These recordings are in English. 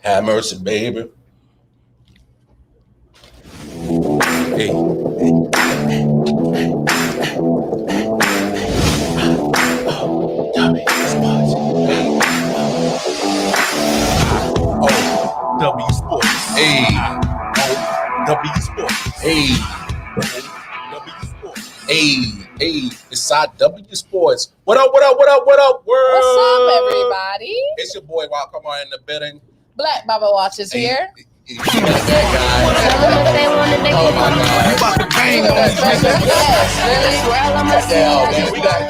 Have mercy, baby. Hey. I.O.W. Sports. Hey. I.O.W. Sports. Hey. I.O.W. Sports. Hey. It's I.W. Sports. What up, world? What's up, everybody? It's your boy, Come on in the building. Black Baba Watch is here. You got that guy. Oh, my God. You about to bang on Yes, really? We got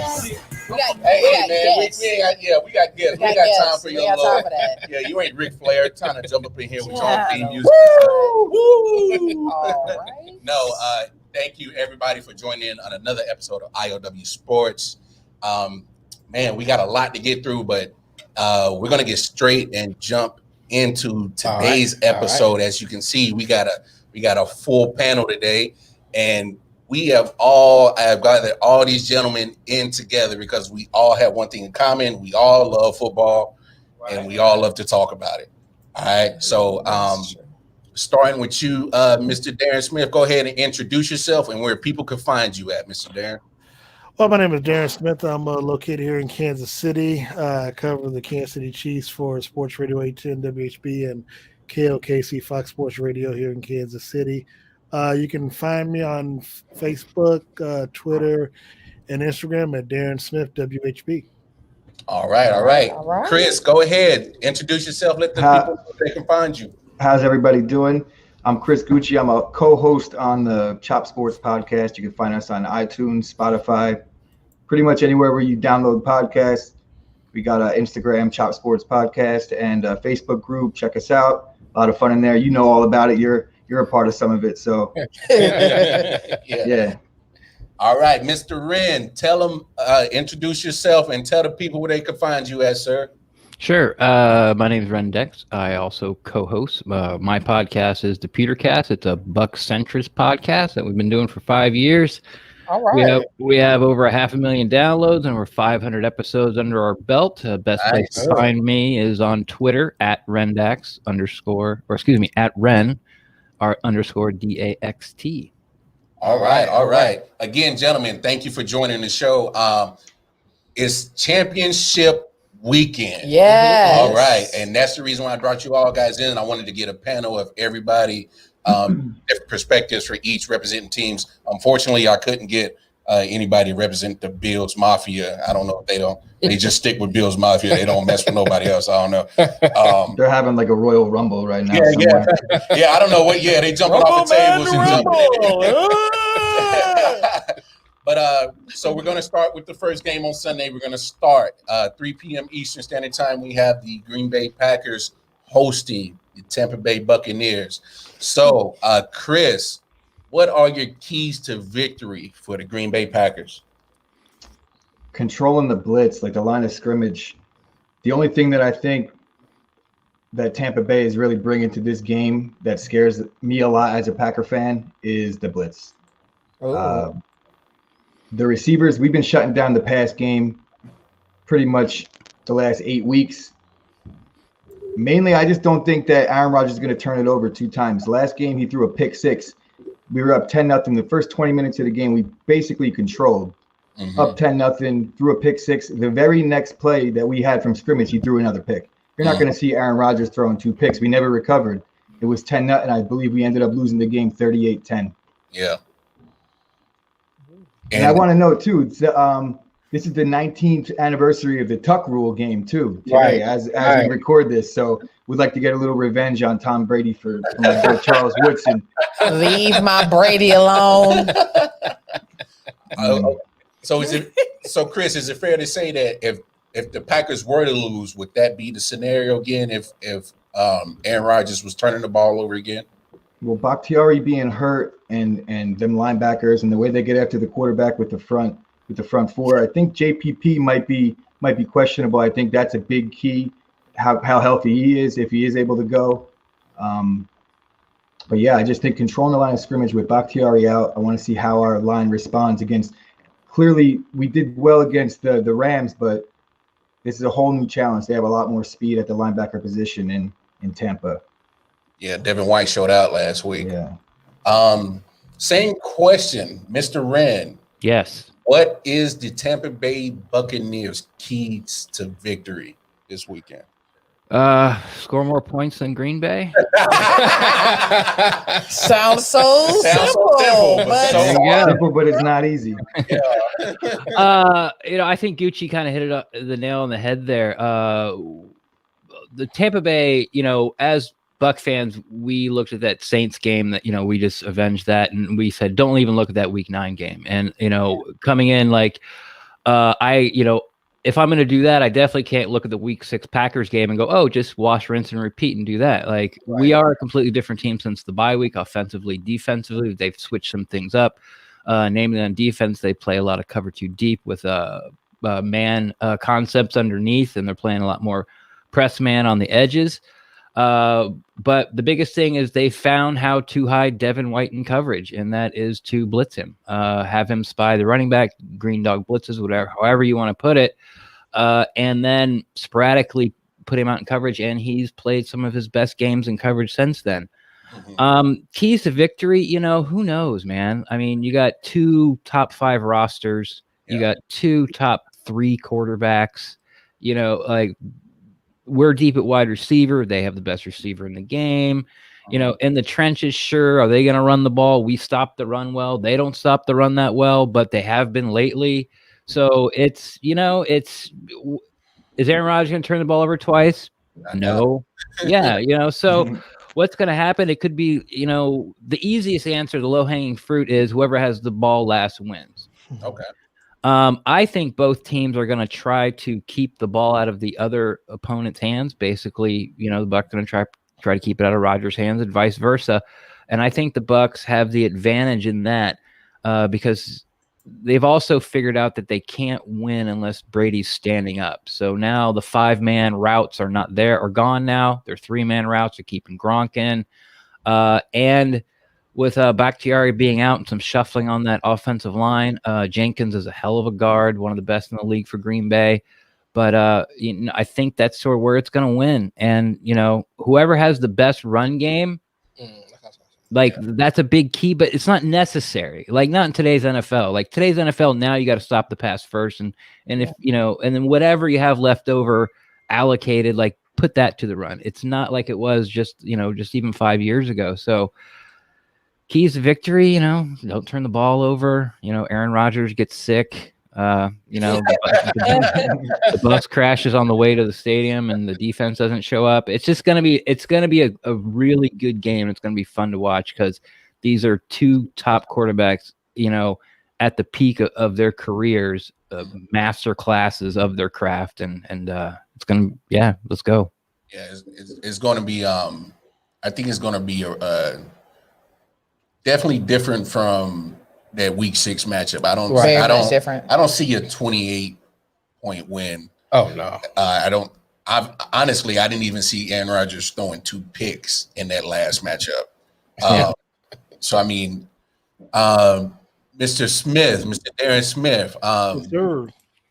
guests. We got guests. We ain't got time for your time for that. Yeah, you ain't Ric Flair trying to jump up in here with your theme music. Woo! All right. No, thank you everybody for joining in on another episode of I.O.W. Sports. Man, we got a lot to get through, but we're gonna get straight and jump into today's episode. As you can see, we got a full panel today, and I've gathered all these gentlemen in together because we all have one thing in common. We all love football, and we all love to talk about it. All right. So starting with you, Mr. Darren Smith, go ahead and introduce yourself and where people can find you at, Mr. Darren. Well, my name is Darren Smith. I'm located here in Kansas City. I cover the Kansas City Chiefs for Sports Radio 810 WHB and KLKC Fox Sports Radio here in Kansas City. You can find me on Facebook, Twitter, and Instagram at Darren Smith WHB. All right. Chris, go ahead. Introduce yourself. Let the people know they can find you. How's everybody doing? I'm Chris Gucci. I'm a co-host on the Chop Sports podcast. You can find us on iTunes, Spotify, pretty much anywhere where you download podcasts. We got an Instagram, Chop Sports Podcast, and a Facebook group. Check us out. A lot of fun in there. You know all about it. You're a part of some of it. So, yeah. All right, Mr. Wren, tell them, introduce yourself and tell the people where they can find you at, sir. Sure. My name is Ren Dex. I also co-host. My podcast is the Pewtercast. It's a Buck centrist podcast that we've been doing for 5 years. All right. We have over 500,000 downloads and over 500 episodes under our belt. Best place to find me is on Twitter at Rendax at Ren _DAXT. All right. Again, gentlemen, thank you for joining the show. It's championship weekend. Yes. All right. And that's the reason why I brought you all guys in. I wanted to get a panel of everybody, perspectives for each representing teams. Unfortunately, I couldn't get anybody to represent the Bills Mafia. I don't know if they just stick with Bills Mafia. They don't mess with nobody else. I don't know. They're having like a Royal Rumble right now. Yeah, I don't know what. Yeah, they jumping off the tables and jumping. But so we're going to start with the first game on Sunday. We're going to start 3 p.m. Eastern Standard Time. We have the Green Bay Packers hosting the Tampa Bay Buccaneers. So, Chris, what are your keys to victory for the Green Bay Packers? Controlling the blitz, like the line of scrimmage. The only thing that I think that Tampa Bay is really bringing to this game that scares me a lot as a Packer fan is the blitz. The receivers, we've been shutting down the pass game pretty much the last 8 weeks. Mainly, I just don't think that Aaron Rodgers is going to turn it over 2 times. Last game, he threw a pick 6. We were up 10-0. The first 20 minutes of the game, we basically controlled. Up 10-0, threw a pick 6. The very next play that we had from scrimmage, he threw another pick. You're not going to see Aaron Rodgers throwing 2 picks. We never recovered. It was 10-0, and I believe we ended up losing the game 38-10. Yeah. And I want to know, too, this is the 19th anniversary of the Tuck Rule game, too, today, as we record this. So we'd like to get a little revenge on Tom Brady for my boy Charles Woodson. Leave my Brady alone. So Chris, is it fair to say that if the Packers were to lose, would that be the scenario again if Aaron Rodgers was turning the ball over again? Well, Bakhtiari being hurt and them linebackers and the way they get after the quarterback with the front four, I think JPP might be questionable. I think that's a big key, how healthy he is, if he is able to go. But yeah, I just think controlling the line of scrimmage with Bakhtiari out, I want to see how our line responds against. Clearly, we did well against the Rams, but this is a whole new challenge. They have a lot more speed at the linebacker position, and in Tampa. Yeah, Devin White showed out last week. Yeah. Same question, Mr. Wren. Yes. What is the Tampa Bay Buccaneers' keys to victory this weekend? Score more points than Green Bay. Sounds so simple, but so There you go. Simple, but it's not easy. I think Gucci kind of hit the nail on the head there. The Tampa Bay, as Buck fans, we looked at that Saints game that, we just avenged that. And we said, don't even look at that week 9 game. And, coming in if I'm going to do that, I definitely can't look at the week 6 Packers game and go, oh, just wash, rinse, and repeat and do that. We are a completely different team since the bye week, offensively, defensively. They've switched some things up. Namely on defense, they play a lot of cover 2 deep with man concepts underneath, and they're playing a lot more press man on the edges. But the biggest thing is they found how to hide Devin White in coverage, and that is to blitz him, have him spy the running back, green dog blitzes, however you want to put it, and then sporadically put him out in coverage, and he's played some of his best games in coverage since then. Keys to victory, who knows, man? I mean, you got 2 top 5 rosters, you got 2 top 3 quarterbacks, we're deep at wide receiver. They have the best receiver in the game. In the trenches, sure. Are they going to run the ball? We stop the run well. They don't stop the run that well, but they have been lately. So is Aaron Rodgers going to turn the ball over twice? No. Yeah. So what's going to happen? It could be, the easiest answer, the low-hanging fruit is whoever has the ball last wins. Okay. I think both teams are going to try to keep the ball out of the other opponent's hands. Basically, the Bucs going to try to keep it out of Rodgers' hands and vice versa. And I think the Bucs have the advantage in that because they've also figured out that they can't win unless Brady's standing up. So now the 5-man routes are not there or gone now. They're 3-man routes. They're keeping Gronk in. And with Bakhtiari being out and some shuffling on that offensive line, Jenkins is a hell of a guard, one of the best in the league for Green Bay. But I think that's sort of where it's going to win. And, whoever has the best run game, that's a big key, but it's not necessary. Not in today's NFL. Today's NFL, now you got to stop the pass first. And if, and then whatever you have left over allocated, put that to the run. It's not like it was just even 5 years ago. So, keys to victory, don't turn the ball over. Aaron Rodgers gets sick. The bus crashes on the way to the stadium and the defense doesn't show up. It's going to be a really good game. It's going to be fun to watch because these are 2 top quarterbacks, at the peak of their careers, master classes of their craft. And it's going to, let's go. Yeah, it's going to be, I think it's going to be definitely different from that week 6 matchup. I don't see a 28-point win. Oh no. Honestly, I didn't even see Aaron Rodgers throwing 2 picks in that last matchup. So I mean, Mr. Smith, Mr. Darren Smith,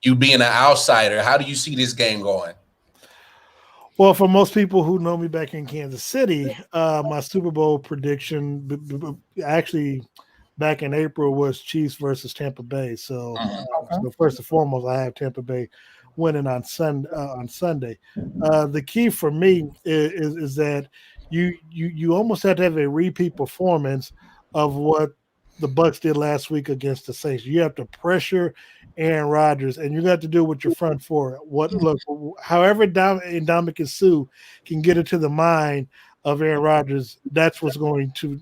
you being an outsider, how do you see this game going? Well, for most people who know me back in Kansas City, my Super Bowl prediction actually back in April was Chiefs versus Tampa Bay. So, so first and foremost, I have Tampa Bay winning on Sunday. The key for me is that you almost have to have a repeat performance of what the Bucs did last week against the Saints. You have to pressure Aaron Rodgers, and you got to do it with your front four. However Ndamukong Suh can get into the mind of Aaron Rodgers, that's what's going to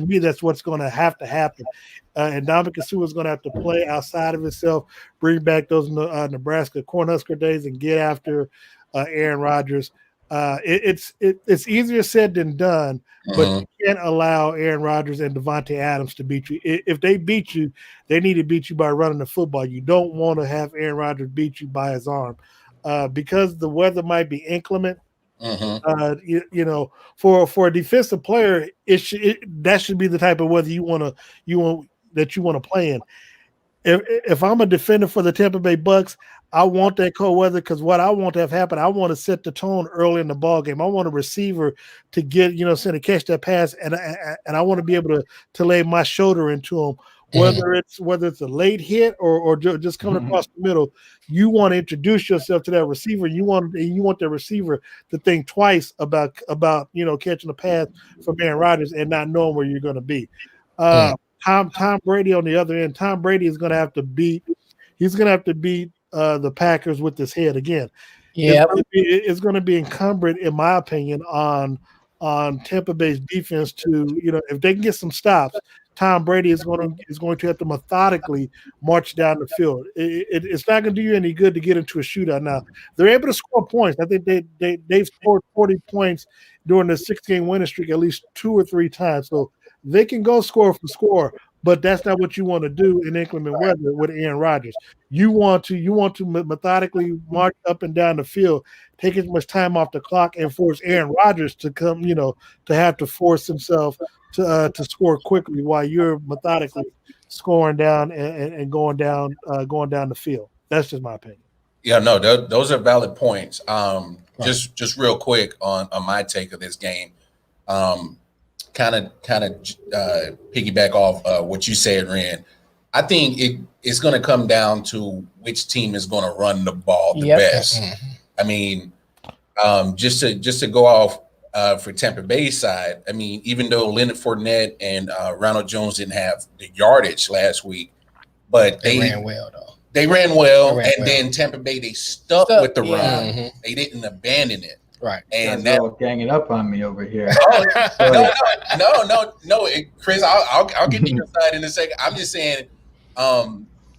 me. That's what's going to have to happen. And Ndamukong Suh is going to have to play outside of himself, bring back those Nebraska Cornhusker days, and get after Aaron Rodgers. It's easier said than done, but you can't allow Aaron Rodgers and Devontae Adams to beat you. If they beat you, they need to beat you by running the football. You don't want to have Aaron Rodgers beat you by his arm because the weather might be inclement. For a defensive player, that should be the type of weather you want to play in. if I'm a defender for the Tampa Bay Bucks, I want that cold weather because what I want to have happen, I want to set the tone early in the ball game. I want a receiver to get, to catch that pass, and I want to be able to lay my shoulder into him, whether it's a late hit or just coming across the middle. You want to introduce yourself to that receiver. You want that receiver to think twice about catching a pass from Aaron Rodgers and not knowing where you're going to be. Tom Brady on the other end. Tom Brady is going to have to beat. He's going to have to beat the Packers with his head again. Yeah, it's going to be incumbent, in my opinion, on Tampa Bay's defense to, if they can get some stops, Tom Brady is going to have to methodically march down the field. It's not going to do you any good to get into a shootout. Now they're able to score points. I think they've scored 40 points during the 6-game winning streak at least 2 or 3 times. So they can go score for score, but that's not what you want to do in inclement weather with Aaron Rodgers. You want to methodically march up and down the field, take as much time off the clock, and force Aaron Rodgers to come, to have to force himself to score quickly while you're methodically scoring down and going down the field. That's just my opinion. Yeah, no, those are valid points. Just real quick on my take of this game. Kind of piggyback off what you said, Ren. I think it's going to come down to which team is going to run the ball the best. I mean, just to go off for Tampa Bay's side, I mean, even though Leonard Fournette and Ronald Jones didn't have the yardage last week, but they ran well though. They ran well, then Tampa Bay, they stuck with the run. They didn't abandon it. Right. And that's all ganging up on me over here. No, Chris, I'll get to your side in a second. I'm just saying,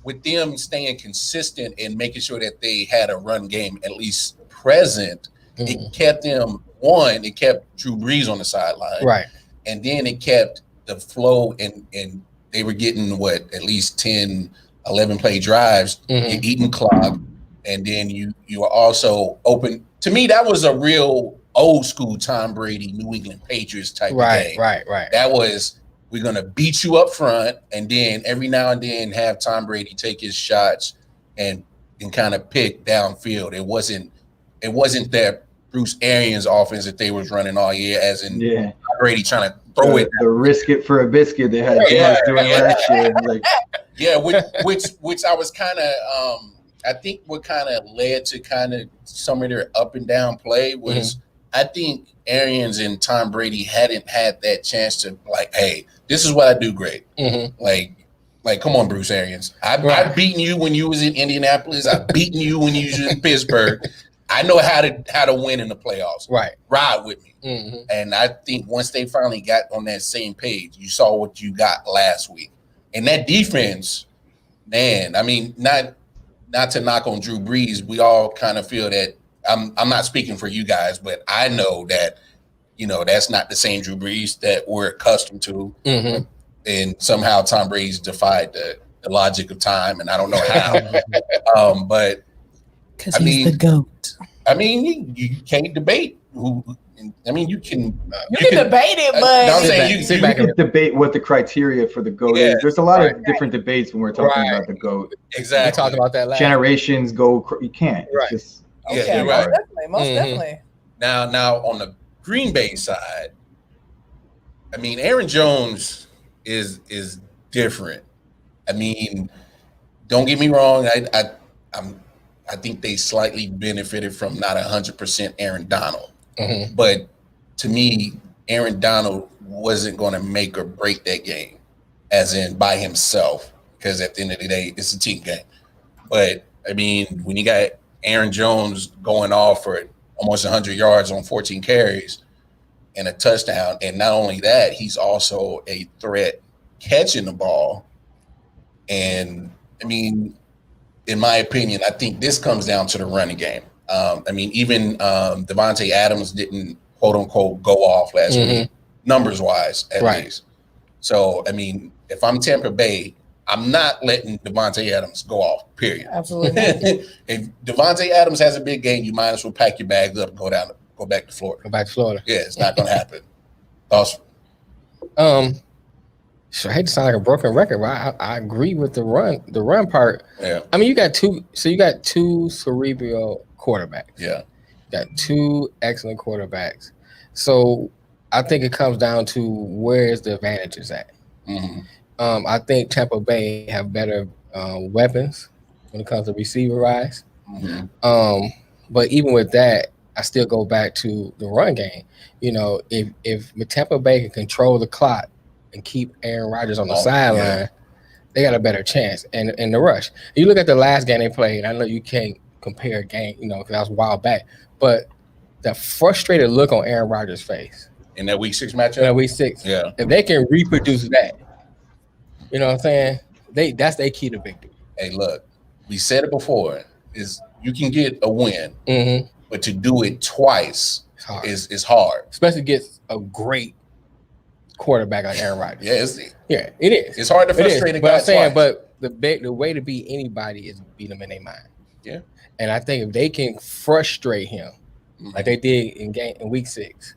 with them staying consistent and making sure that they had a run game at least present, it kept them it kept Drew Brees on the sideline. Right. And then it kept the flow and they were getting at least 10, 11 play drives, you're eating clock, and then you are also open. To me, that was a real old school Tom Brady, New England Patriots type of game. Right. That was, we're going to beat you up front, and then every now and then have Tom Brady take his shots and kind of pick downfield. It wasn't that Bruce Arians offense that they was running all year, as in Tom Brady trying to throw it. The risk it for a biscuit they had doing last year. Which I was kind of I think what kind of led to kind of some of their up and down play was I think Arians and Tom Brady hadn't had that chance to hey, this is what I do great. Like, come on, Bruce Arians. I've beaten you when you was in Indianapolis. I've beaten you when you was in Pittsburgh. I know how to win in the playoffs. Right. Ride with me. And I think once they finally got on that same page, you saw what you got last week. And that defense, man, I mean, not to knock on Drew Brees, we all kind of feel that I'm not speaking for you guys, but I know that, that's not the same Drew Brees that we're accustomed to. And somehow Tom Brady's defied the logic of time, and I don't know how. But because he's the GOAT. I mean, you can't debate who. I mean, you can debate it, but I'm saying you can debate what the criteria for the GOAT is. There's a lot of different debates when we're talking about the GOAT. Exactly. We talked about that last. Generations go. You can't. Right. It's just, you're right. Most definitely. Now on the Green Bay side, I mean, Aaron Jones is different. I mean, don't get me wrong. I think they slightly benefited from not 100% Aaron Donald. But to me, Aaron Donald wasn't going to make or break that game, as in by himself, because at the end of the day, it's a team game. But, I mean, when you got Aaron Jones going off for almost 100 yards on 14 carries and a touchdown, and not only that, he's also a threat catching the ball. And, I mean, in my opinion, I think this comes down to the running game. I mean, even Devontae Adams didn't, quote unquote, go off last week, numbers wise, at least. So, I mean, if I'm Tampa Bay, I'm not letting Devontae Adams go off, period. Absolutely. If Devontae Adams has a big game, you might as well pack your bags up and go back to Florida. Go back to Florida. Yeah, it's not going to happen. Awesome. So I hate to sound like a broken record, but I agree with the run part. Yeah. I mean, you got two cerebral quarterbacks. Yeah. You got two excellent quarterbacks. So I think it comes down to where's the advantages at. Mm-hmm. I think Tampa Bay have better weapons when it comes to receiver rise. Mm-hmm. But even with that, I still go back to the run game. You know, if Tampa Bay can control the clock and keep Aaron Rodgers on the sideline, they got a better chance. And in the rush, you look at the last game they played. I know you can't compare a game, you know, because that was a while back. But the frustrated look on Aaron Rodgers' face in that Week 6 matchup. In that Week 6, yeah. If they can reproduce that, you know what I'm saying? That's their key to victory. Hey, look, we said it before: is you can get a win, but to do it twice is hard, especially against a great quarterback like Aaron Rodgers. Yeah, it is. It's hard to frustrate a guy. But I'm saying, but the way to beat anybody is beat them in their mind. Yeah, and I think if they can frustrate him, like they did in Week 6,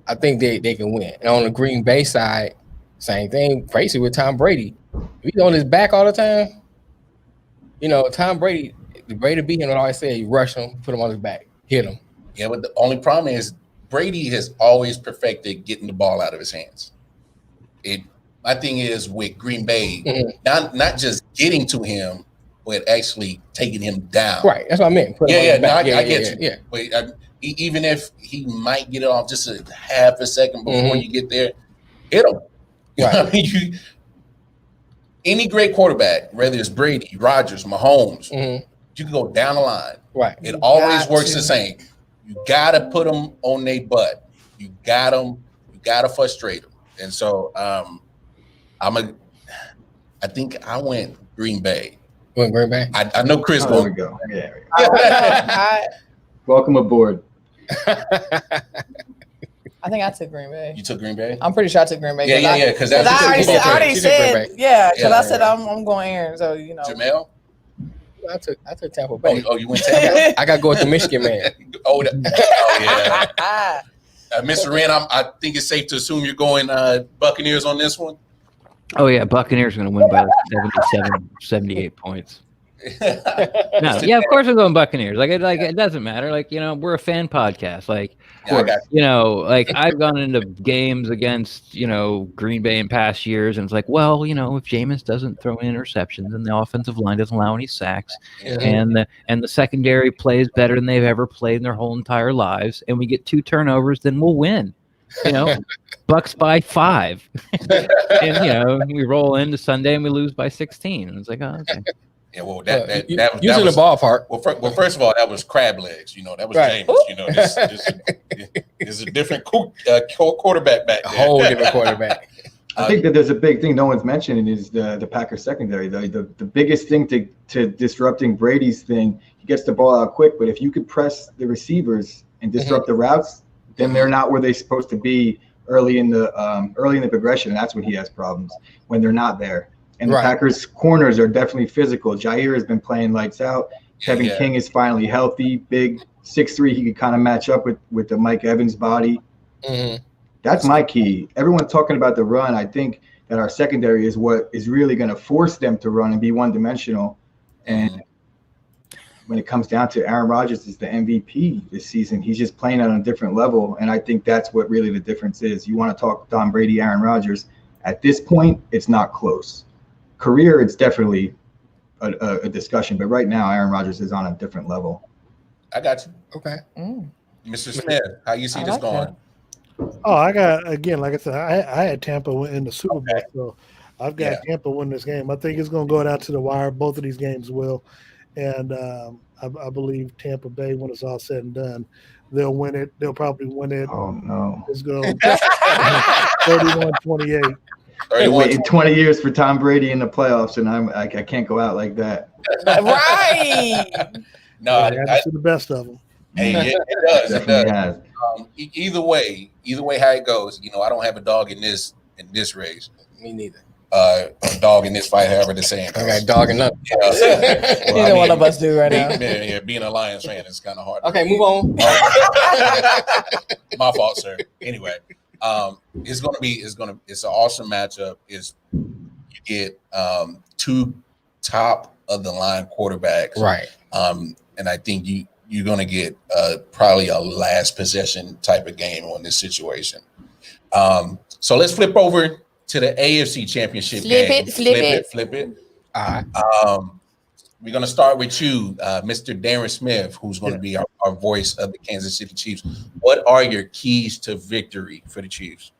I think they can win. And on the Green Bay side, same thing. Crazy with Tom Brady. If he's on his back all the time, you know, Tom Brady, the way to beat him, I always say, you rush him, put him on his back, hit him. Yeah, but the only problem is Brady has always perfected getting the ball out of his hands. My thing is with Green Bay, not just getting to him, but actually taking him down. Right, that's what I meant. I get you. Yeah. But even if he might get it off just a half a second before you get there, hit him. Right. I mean, any great quarterback, whether it's Brady, Rodgers, Mahomes, you can go down the line. Right. It always works the same. You got to put them on their butt. You got to frustrate them. And so I think I went Green Bay. Went Green Bay? I know Chris There we go. Yeah. Welcome aboard. I think I took Green Bay. You took Green Bay? I'm pretty sure I took Green Bay. Yeah. Because I already said, because I said I'm going Aaron. So, you know. Jamel? I took Tampa Bay. Oh, you went Tampa? I got to go with the Michigan man. Yeah. Mr. Wren, I think it's safe to assume you're going Buccaneers on this one. Oh, yeah. Buccaneers are going to win by 78 points. No, yeah, of course we're going Buccaneers. It doesn't matter. We're a fan podcast. I've gone into games against, Green Bay in past years, and it's like, well, if Jameis doesn't throw interceptions and the offensive line doesn't allow any sacks, and the secondary plays better than they've ever played in their whole entire lives, and we get 2 turnovers, then we'll win. Bucks by 5, and we roll into Sunday and we lose by 16. And it's like, oh, okay. Yeah, well, that was in the ballpark. Well, first of all, that was crab legs. That was right. Jameis. This is a different quarterback back there. A whole different quarterback. I think that there's a big thing no one's mentioning is the Packers secondary. The biggest thing to disrupting Brady's thing, he gets the ball out quick, but if you could press the receivers and disrupt the routes, then they're not where they're supposed to be early in the progression, and that's when he has problems, when they're not there. And the Packers corners are definitely physical. Jair has been playing lights out. Kevin King is finally healthy, big 6'3". He could kind of match up with the Mike Evans body. That's my key. Everyone's talking about the run. I think that our secondary is what is really going to force them to run and be one-dimensional. And when it comes down to Aaron Rodgers is the MVP this season. He's just playing on a different level, and I think that's what really the difference is. You want to talk Tom Brady, Aaron Rodgers. At this point, it's not close. Career, it's definitely a discussion, but right now, Aaron Rodgers is on a different level. I got you. Okay. Mr. Smith, how you see this going? Oh, I got, again, like I said, I had Tampa in the Super Bowl, so I've got Tampa win this game. I think it's going to go down to the wire. Both of these games will, and I believe Tampa Bay, when it's all said and done, they'll win it. They'll probably win it. Oh, no. It's going 31-28. Waited 20 years for Tom Brady in the playoffs, and I can't go out like that. Right. No, that's the best of them. Hey, it does. It does. Either way how it goes, I don't have a dog in this race. Me neither. A dog in this fight, however the saying goes. I got dog enough. Neither one of us do right now. Yeah, being a Lions fan is kind of hard. Okay, move on. My fault, sir. Anyway, It's an awesome matchup. You get two top of the line quarterbacks, Right. And I think you're gonna get probably a last possession type of game on this situation. So let's flip over to the AFC Championship game. Flip it. All right. We're going to start with you, Mr. Darren Smith, who's going to be our voice of the Kansas City Chiefs. What are your keys to victory for the Chiefs?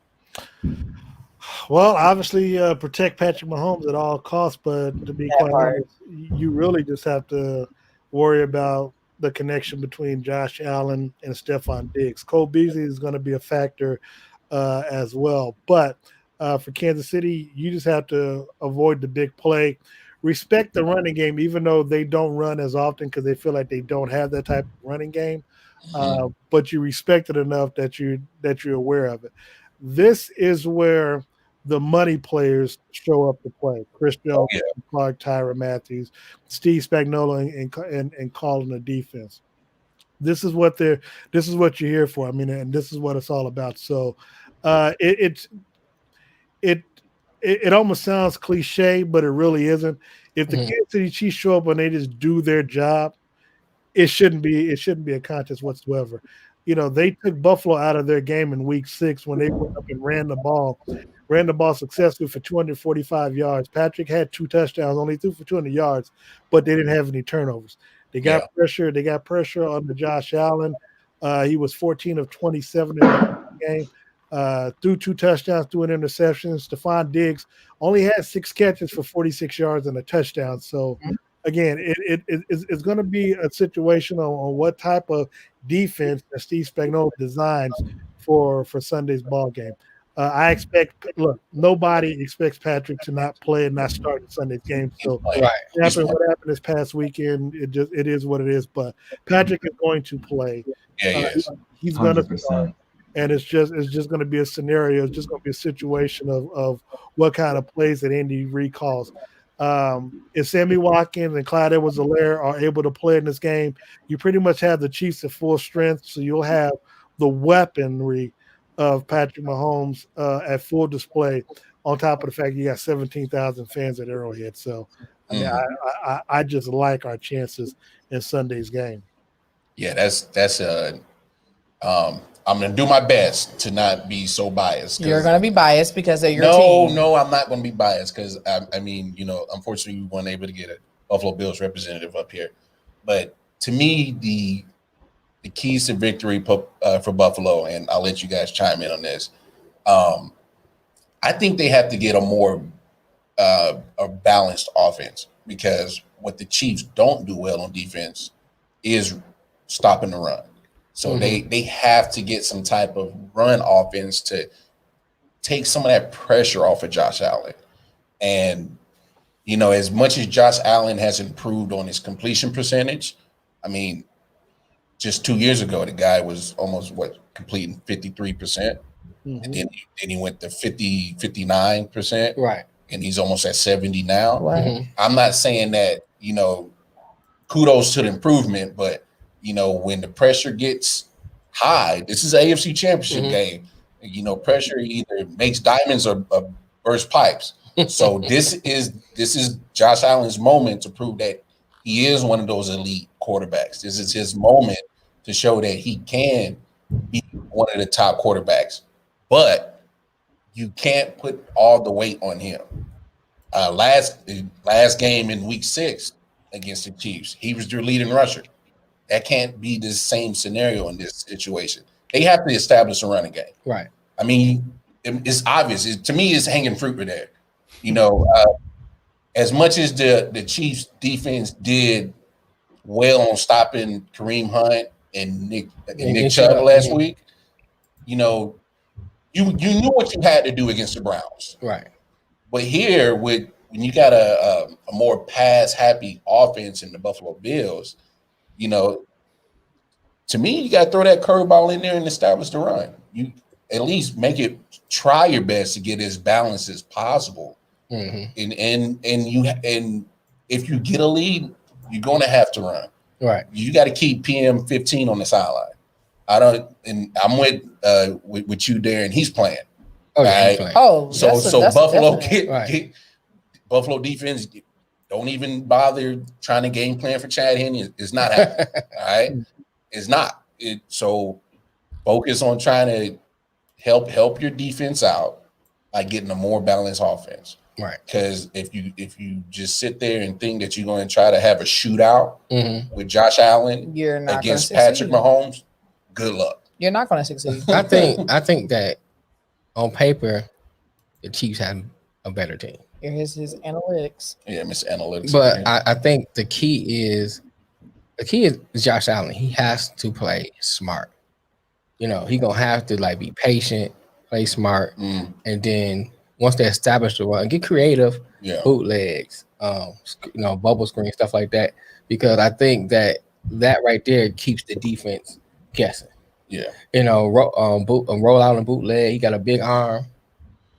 Well, obviously, protect Patrick Mahomes at all costs, but to be quite honest, you really just have to worry about the connection between Josh Allen and Stephon Diggs. Cole Beasley is going to be a factor as well. But for Kansas City, you just have to avoid the big play. Respect the running game, even though they don't run as often because they feel like they don't have that type of running game. But you respect it enough that you're aware of it. This is where the money players show up to play. Chris Jones, Clark, Tyrann Matthews, Steve Spagnuolo, and calling the defense. This is what you're here for. I mean, and this is what it's all about. So it almost sounds cliche, but it really isn't. If the Kansas City Chiefs show up and they just do their job, it shouldn't be a contest whatsoever. You know, they took Buffalo out of their game in week 6 when they went up and ran the ball successfully for 245 yards. Patrick had 2 touchdowns, only threw for 200 yards, but they didn't have any turnovers. They got pressure. They got pressure on the Josh Allen. He was 14 of 27 in the game. Threw 2 touchdowns, 2 interceptions. Stephon Diggs only had 6 catches for 46 yards and a touchdown. So, again, it's going to be a situation on what type of defense that Steve Spagnuolo designs for Sunday's ball game. I expect – look, nobody expects Patrick to not play and not start in Sunday's game. So what happened this past weekend, it is what it is. But Patrick is going to play. He's going to start. And it's just going to be a scenario. It's just going to be a situation of what kind of plays that Andy Reid calls. If Sammy Watkins and Clyde Edwards-Helaire are able to play in this game, you pretty much have the Chiefs at full strength. So you'll have the weaponry of Patrick Mahomes at full display. On top of the fact you got 17,000 fans at Arrowhead. So I mean, I just like our chances in Sunday's game. Yeah, that's I'm going to do my best to not be so biased. You're going to be biased because of your team. No, I'm not going to be biased because, I mean, you know, unfortunately, we weren't able to get a Buffalo Bills representative up here. But to me, the keys to victory for Buffalo, and I'll let you guys chime in on this, I think they have to get a more a balanced offense because what the Chiefs don't do well on defense is stopping the run. So they have to get some type of run offense to take some of that pressure off of Josh Allen. And, you know, as much as Josh Allen has improved on his completion percentage, I mean, just 2 years ago, the guy was almost, completing 53%. And then he went to 59%. Right. And he's almost at 70 now. Right. I'm not saying that, you know, kudos to the improvement, but you know, when the pressure gets high, this is an AFC Championship game. You know, pressure either makes diamonds or bursts pipes. So this is Josh Allen's moment to prove that he is one of those elite quarterbacks. This is his moment to show that he can be one of the top quarterbacks. But you can't put all the weight on him. Last game in week 6 against the Chiefs, he was their leading rusher. That can't be the same scenario in this situation. They have to establish a running game. Right. I mean, it's obvious. To me, it's hanging fruit right there. You know, as much as the Chiefs defense did well on stopping Kareem Hunt and Nick Chubb last week, you know, you knew what you had to do against the Browns. Right. But here, when you got a more pass-happy offense in the Buffalo Bills, you know, to me, you got to throw that curveball in there and establish the run. You at least try your best to get as balanced as possible. And if you get a lead, you're going to have to run. Right. You got to keep PM 15 on the sideline. I don't, and I'm with you, Darren. He's playing. Oh, yeah, he's right? playing. Oh, So that's Buffalo get Buffalo defense don't even bother trying to game plan for Chad Henne. It's not happening. All right, it's not. So focus on trying to help your defense out by getting a more balanced offense. Right. Because if you just sit there and think that you're going to try to have a shootout with Josh Allen You're not against Patrick Mahomes, good luck. You're not going to succeed. I think that on paper, the Chiefs have a better team. Here's his analytics. Yeah, Mr. Analytics. But I think the key is Josh Allen. He has to play smart. You know, he gonna have to like be patient, play smart, and then once they establish the run, get creative, bootlegs, bubble screen, stuff like that. Because I think that right there keeps the defense guessing. Yeah, roll out and bootleg. He got a big arm,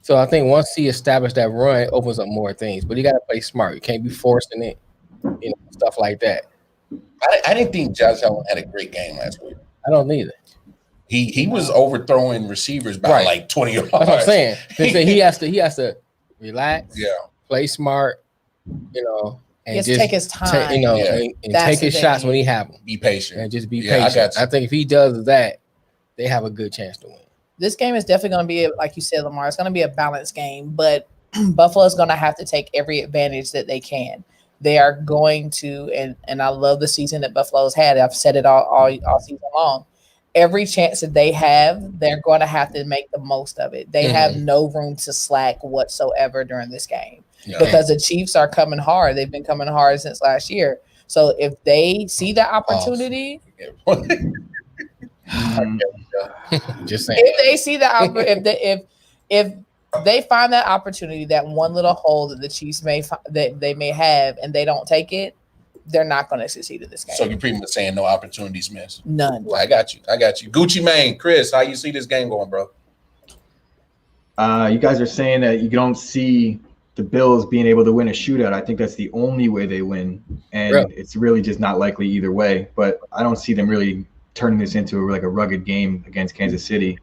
so I think once he established that run, it opens up more things. But you got to play smart. You can't be forcing it, stuff like that. I didn't think Josh Allen had a great game last week. I don't either. He was overthrowing receivers by like 20 yards. That's what I'm saying. He has to relax, play smart, and just take his time. And take his shots when he have them. Be patient. And just be patient. I think if he does that, they have a good chance to win. This game is definitely going to be, like you said, Lamar, it's going to be a balanced game, but Buffalo is going to have to take every advantage that they can. They are going to, and I love the season that Buffalo's had. I've said it all season long. Every chance that they have, they're going to have to make the most of it. They have no room to slack whatsoever during this game because the Chiefs are coming hard. They've been coming hard since last year. So if they see that opportunity, just saying, if they see that, if they find that opportunity, that one little hole that the Chiefs may have, and they don't take it, they're not going to succeed in this game. So you're pretty much saying no opportunities missed. None. Well, I got you. Gucci Mane, Chris, how you see this game going, bro? You guys are saying that you don't see the Bills being able to win a shootout. I think that's the only way they win, and it's really just not likely either way. But I don't see them really turning this into a rugged game against Kansas City.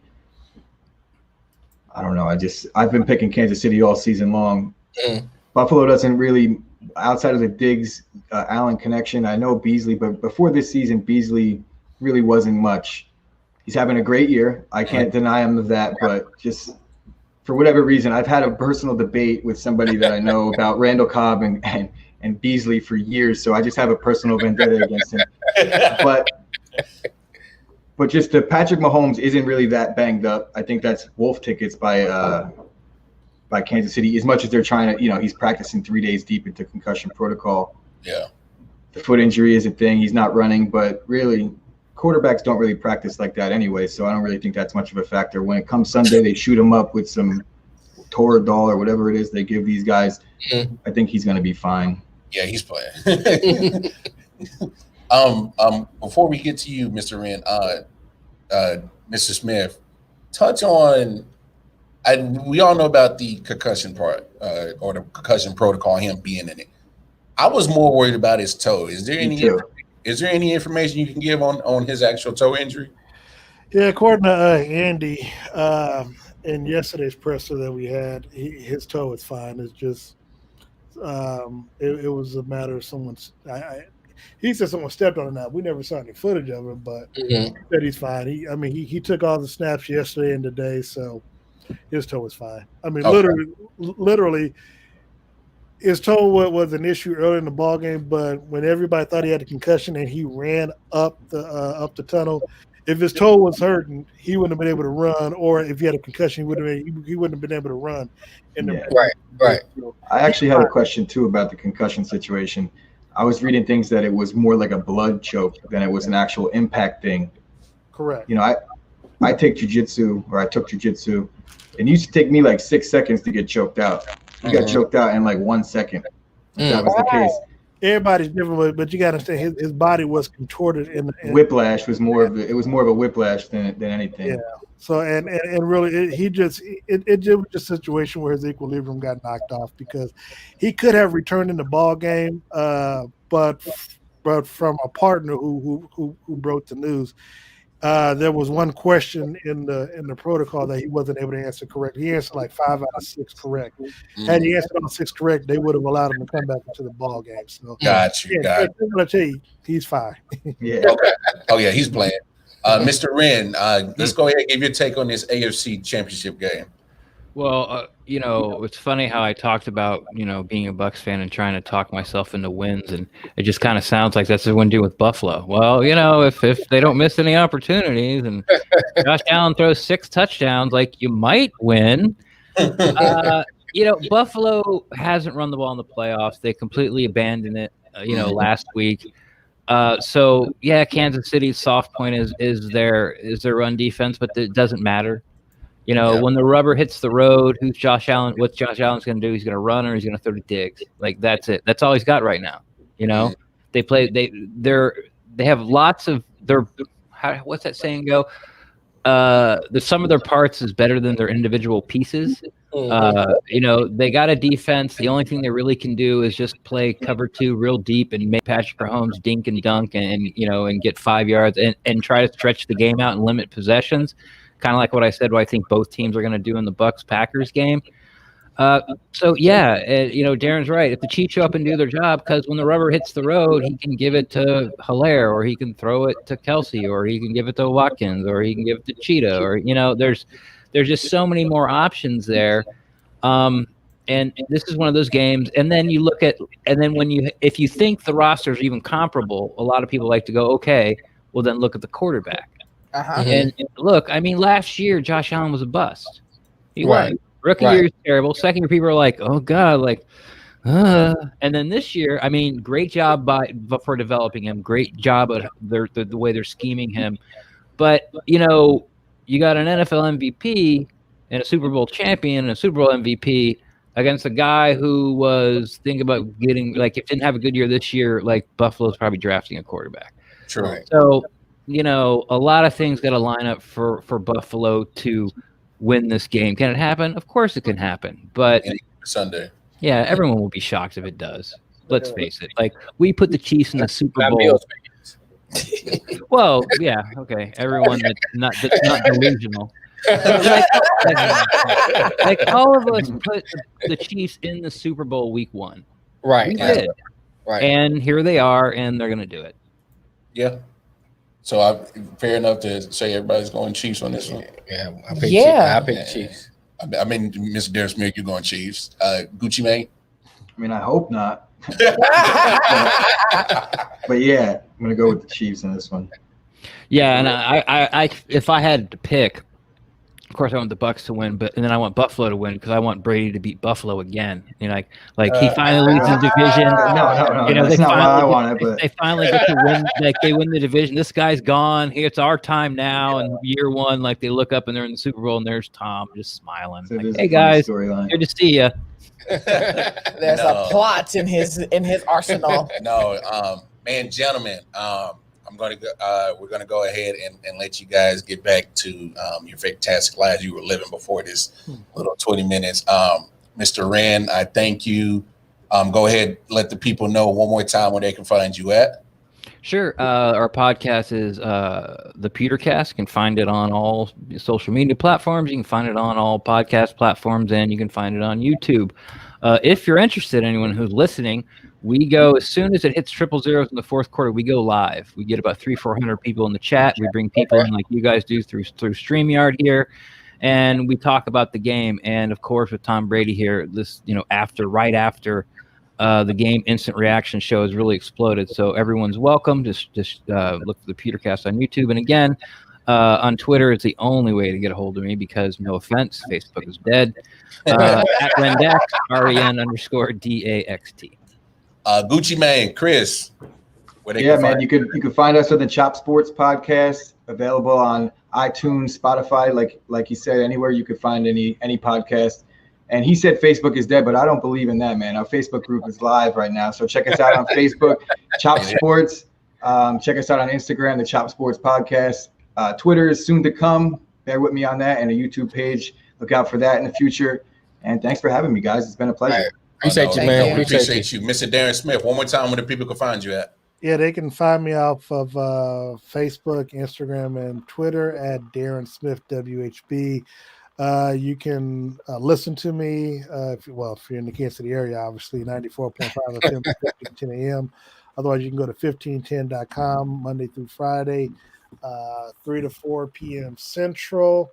I don't know. I've been picking Kansas City all season long. Buffalo doesn't really, outside of the Diggs Allen connection. I know Beasley, but before this season, Beasley really wasn't much. He's having a great year. I can't deny him of that, but just for whatever reason, I've had a personal debate with somebody that I know about Randall Cobb and Beasley for years. So I just have a personal vendetta against him. But just the Patrick Mahomes isn't really that banged up. I think that's wolf tickets by Kansas City, as much as they're trying to, he's practicing 3 days deep into concussion protocol. Yeah. The foot injury is a thing. He's not running, but really quarterbacks don't really practice like that anyway. So I don't really think that's much of a factor. When it comes Sunday, they shoot him up with some Toradol or whatever it is they give these guys. I think he's going to be fine. Yeah, he's playing. Before we get to you, Mr. Wren, Mr. Smith, touch on. We all know about the concussion part or the concussion protocol, him being in it. I was more worried about his toe. Is there any information you can give on his actual toe injury? Yeah, according to Andy, in yesterday's presser that we had, his toe is fine. It's just it was a matter of someone's. He said someone stepped on it. Now we never saw any footage of it, but he said he's fine. He took all the snaps yesterday and today, so his toe was fine. I mean, literally, his toe was an issue early in the ball game, but when everybody thought he had a concussion and he ran up the tunnel, if his toe was hurting, he wouldn't have been able to run, or if he had a concussion, he wouldn't have been able to run. Right. I actually had a question too about the concussion situation. I was reading things that it was more like a blood choke than it was an actual impact thing. Correct. I take jujitsu, or I took jujitsu. It used to take me like 6 seconds to get choked out. He got choked out in like 1 second. That was the case. Everybody's different, but you got to understand his body was contorted in whiplash was more of a whiplash than anything. Yeah. So and really, it was just a situation where his equilibrium got knocked off because he could have returned in the ball game, but from a partner who broke the news, There was one question in the protocol that he wasn't able to answer correct. He answered like 5 out of 6 correct. Had he answered all 6 correct, they would have allowed him to come back into the ball game. So Got you. I'm gonna tell you, he's fine. Yeah. Okay. Oh yeah, he's playing. Mr. Wren, let's go ahead and give your take on this AFC Championship game. Well, it's funny how I talked about, being a Bucs fan and trying to talk myself into wins, and it just kind of sounds like that's what we're doing with Buffalo. Well, if they don't miss any opportunities and Josh Allen throws 6 touchdowns, like, you might win. Buffalo hasn't run the ball in the playoffs. They completely abandoned it, last week. So yeah, Kansas City's soft point is their run defense, but it doesn't matter. When the rubber hits the road, what's Josh Allen's going to do? He's going to run or he's going to throw to Diggs. Like, that's it. That's all he's got right now. They have lots of what's that saying go? The sum of their parts is better than their individual pieces. They got a defense. The only thing they really can do is just play cover 2 real deep and make Patrick Mahomes dink and dunk and get 5 yards and try to stretch the game out and limit possessions. Kind of like what I said, what I think both teams are going to do in the Bucs-Packers game. Darren's right. If the Chiefs show up and do their job, because when the rubber hits the road, he can give it to Hilaire, or he can throw it to Kelsey, or he can give it to Watkins, or he can give it to Cheetah, or there's just so many more options there. And this is one of those games. And then you look at, if you think the roster is even comparable, a lot of people like to go, okay, well then look at the quarterback. And look, last year Josh Allen was a bust. He was. Rookie year is terrible. Second year, people are like, oh God, and then this year, great job for developing him. Great job at the way they're scheming him. But you got an NFL MVP and a Super Bowl champion and a Super Bowl MVP against a guy who was thinking about getting, if didn't have a good year this year, Buffalo's probably drafting a quarterback. True. So, a lot of things got to line up for Buffalo to win this game. Can it happen? Of course it can happen. But Sunday. Yeah, everyone will be shocked if it does. Let's face it. We put the Chiefs in the Super Bowl. Well, yeah, okay. Everyone that's not delusional. All of us put the Chiefs in the Super Bowl week 1. Right. We did. Right. And here they are, and they're going to do it. Yeah. So fair enough to say everybody's going Chiefs on this one. Yeah, I picked Chiefs. Mr. Darren Smith, you're going Chiefs. Gucci Mane? I hope not. But yeah, I'm gonna go with the Chiefs on this one. Yeah, and I if I had to pick, of course I want the Bucs to win, and then I want Buffalo to win because I want Brady to beat Buffalo again. He finally leads the division. No, that's not what I wanted. But they finally get to win. They win the division. This guy's gone. It's our time now. And year 1, they look up and they're in the Super Bowl, and there's Tom just smiling. So Hey guys, good to see you. There's a plot in his arsenal. No, gentlemen, we're gonna go ahead and let you guys get back to your fantastic lives you were living before this little 20 minutes. Mr. Wren, I thank you. Go ahead, let the people know one more time where they can find you at. Sure. Our podcast is the Pewtercast. You can find it on all social media platforms. You can find it on all podcast platforms, and you can find it on YouTube. If you're interested, anyone who's listening, we go as soon as it hits 000 in the fourth quarter. We go live. We get about 300-400 people in the chat. We bring people in like you guys do through StreamYard here, and we talk about the game. And of course, with Tom Brady here, this right after the game, instant reaction show has really exploded. So everyone's welcome. Just look for the Pewtercast on YouTube, and again, on Twitter is the only way to get a hold of me because, no offense, Facebook is dead. At Rendax, REN_DAXT. Gucci Mane, Chris. You can find us on the Chop Sports podcast, available on iTunes, Spotify, like you said, anywhere you could find any podcast. And he said Facebook is dead, but I don't believe in that, man. Our Facebook group is live right now, so check us out on Facebook, Chop Sports. Check us out on Instagram, the Chop Sports Podcast. Twitter is soon to come. Bear with me on that, and a YouTube page. Look out for that in the future. And thanks for having me, guys. It's been a pleasure. Appreciate you, man. Appreciate you. Mr. Darren Smith, one more time where the people can find you at. Yeah, they can find me off of Facebook, Instagram, and Twitter at Darren Smith WHB. You can listen to me if you're in the Kansas City area, obviously 94.5 FM, 1510 AM. Otherwise, you can go to 1510.com Monday through Friday, 3 to 4 p.m. Central.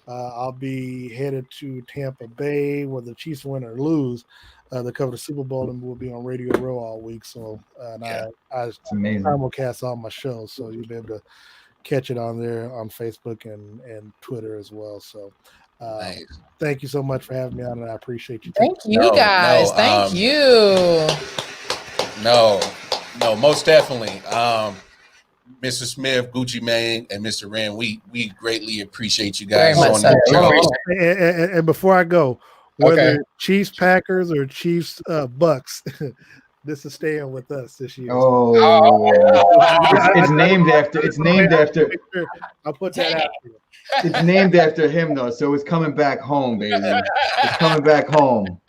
I'll be headed to Tampa Bay, whether the Chiefs win or lose. They cover the Super Bowl, and we'll be on Radio Row all week. So, I It's amazing. simulcast all my shows, so you'll be able to catch it on there on Facebook and Twitter as well. So, Nice. thank you so much for having me on, and I appreciate you. Thank you, No, guys. no, Thank you. No, most definitely. Mr. Smith, Gucci Mane, and Mr. Wren, we greatly appreciate you guys Very much on so. the show. Hold on. And before I go, whether Okay. Chiefs Packers or Chiefs Bucks, this is staying with us this year. Oh, it's named after. It's named after. I'll put that out there. It's named after him though, so it's coming back home, baby. It's coming back home.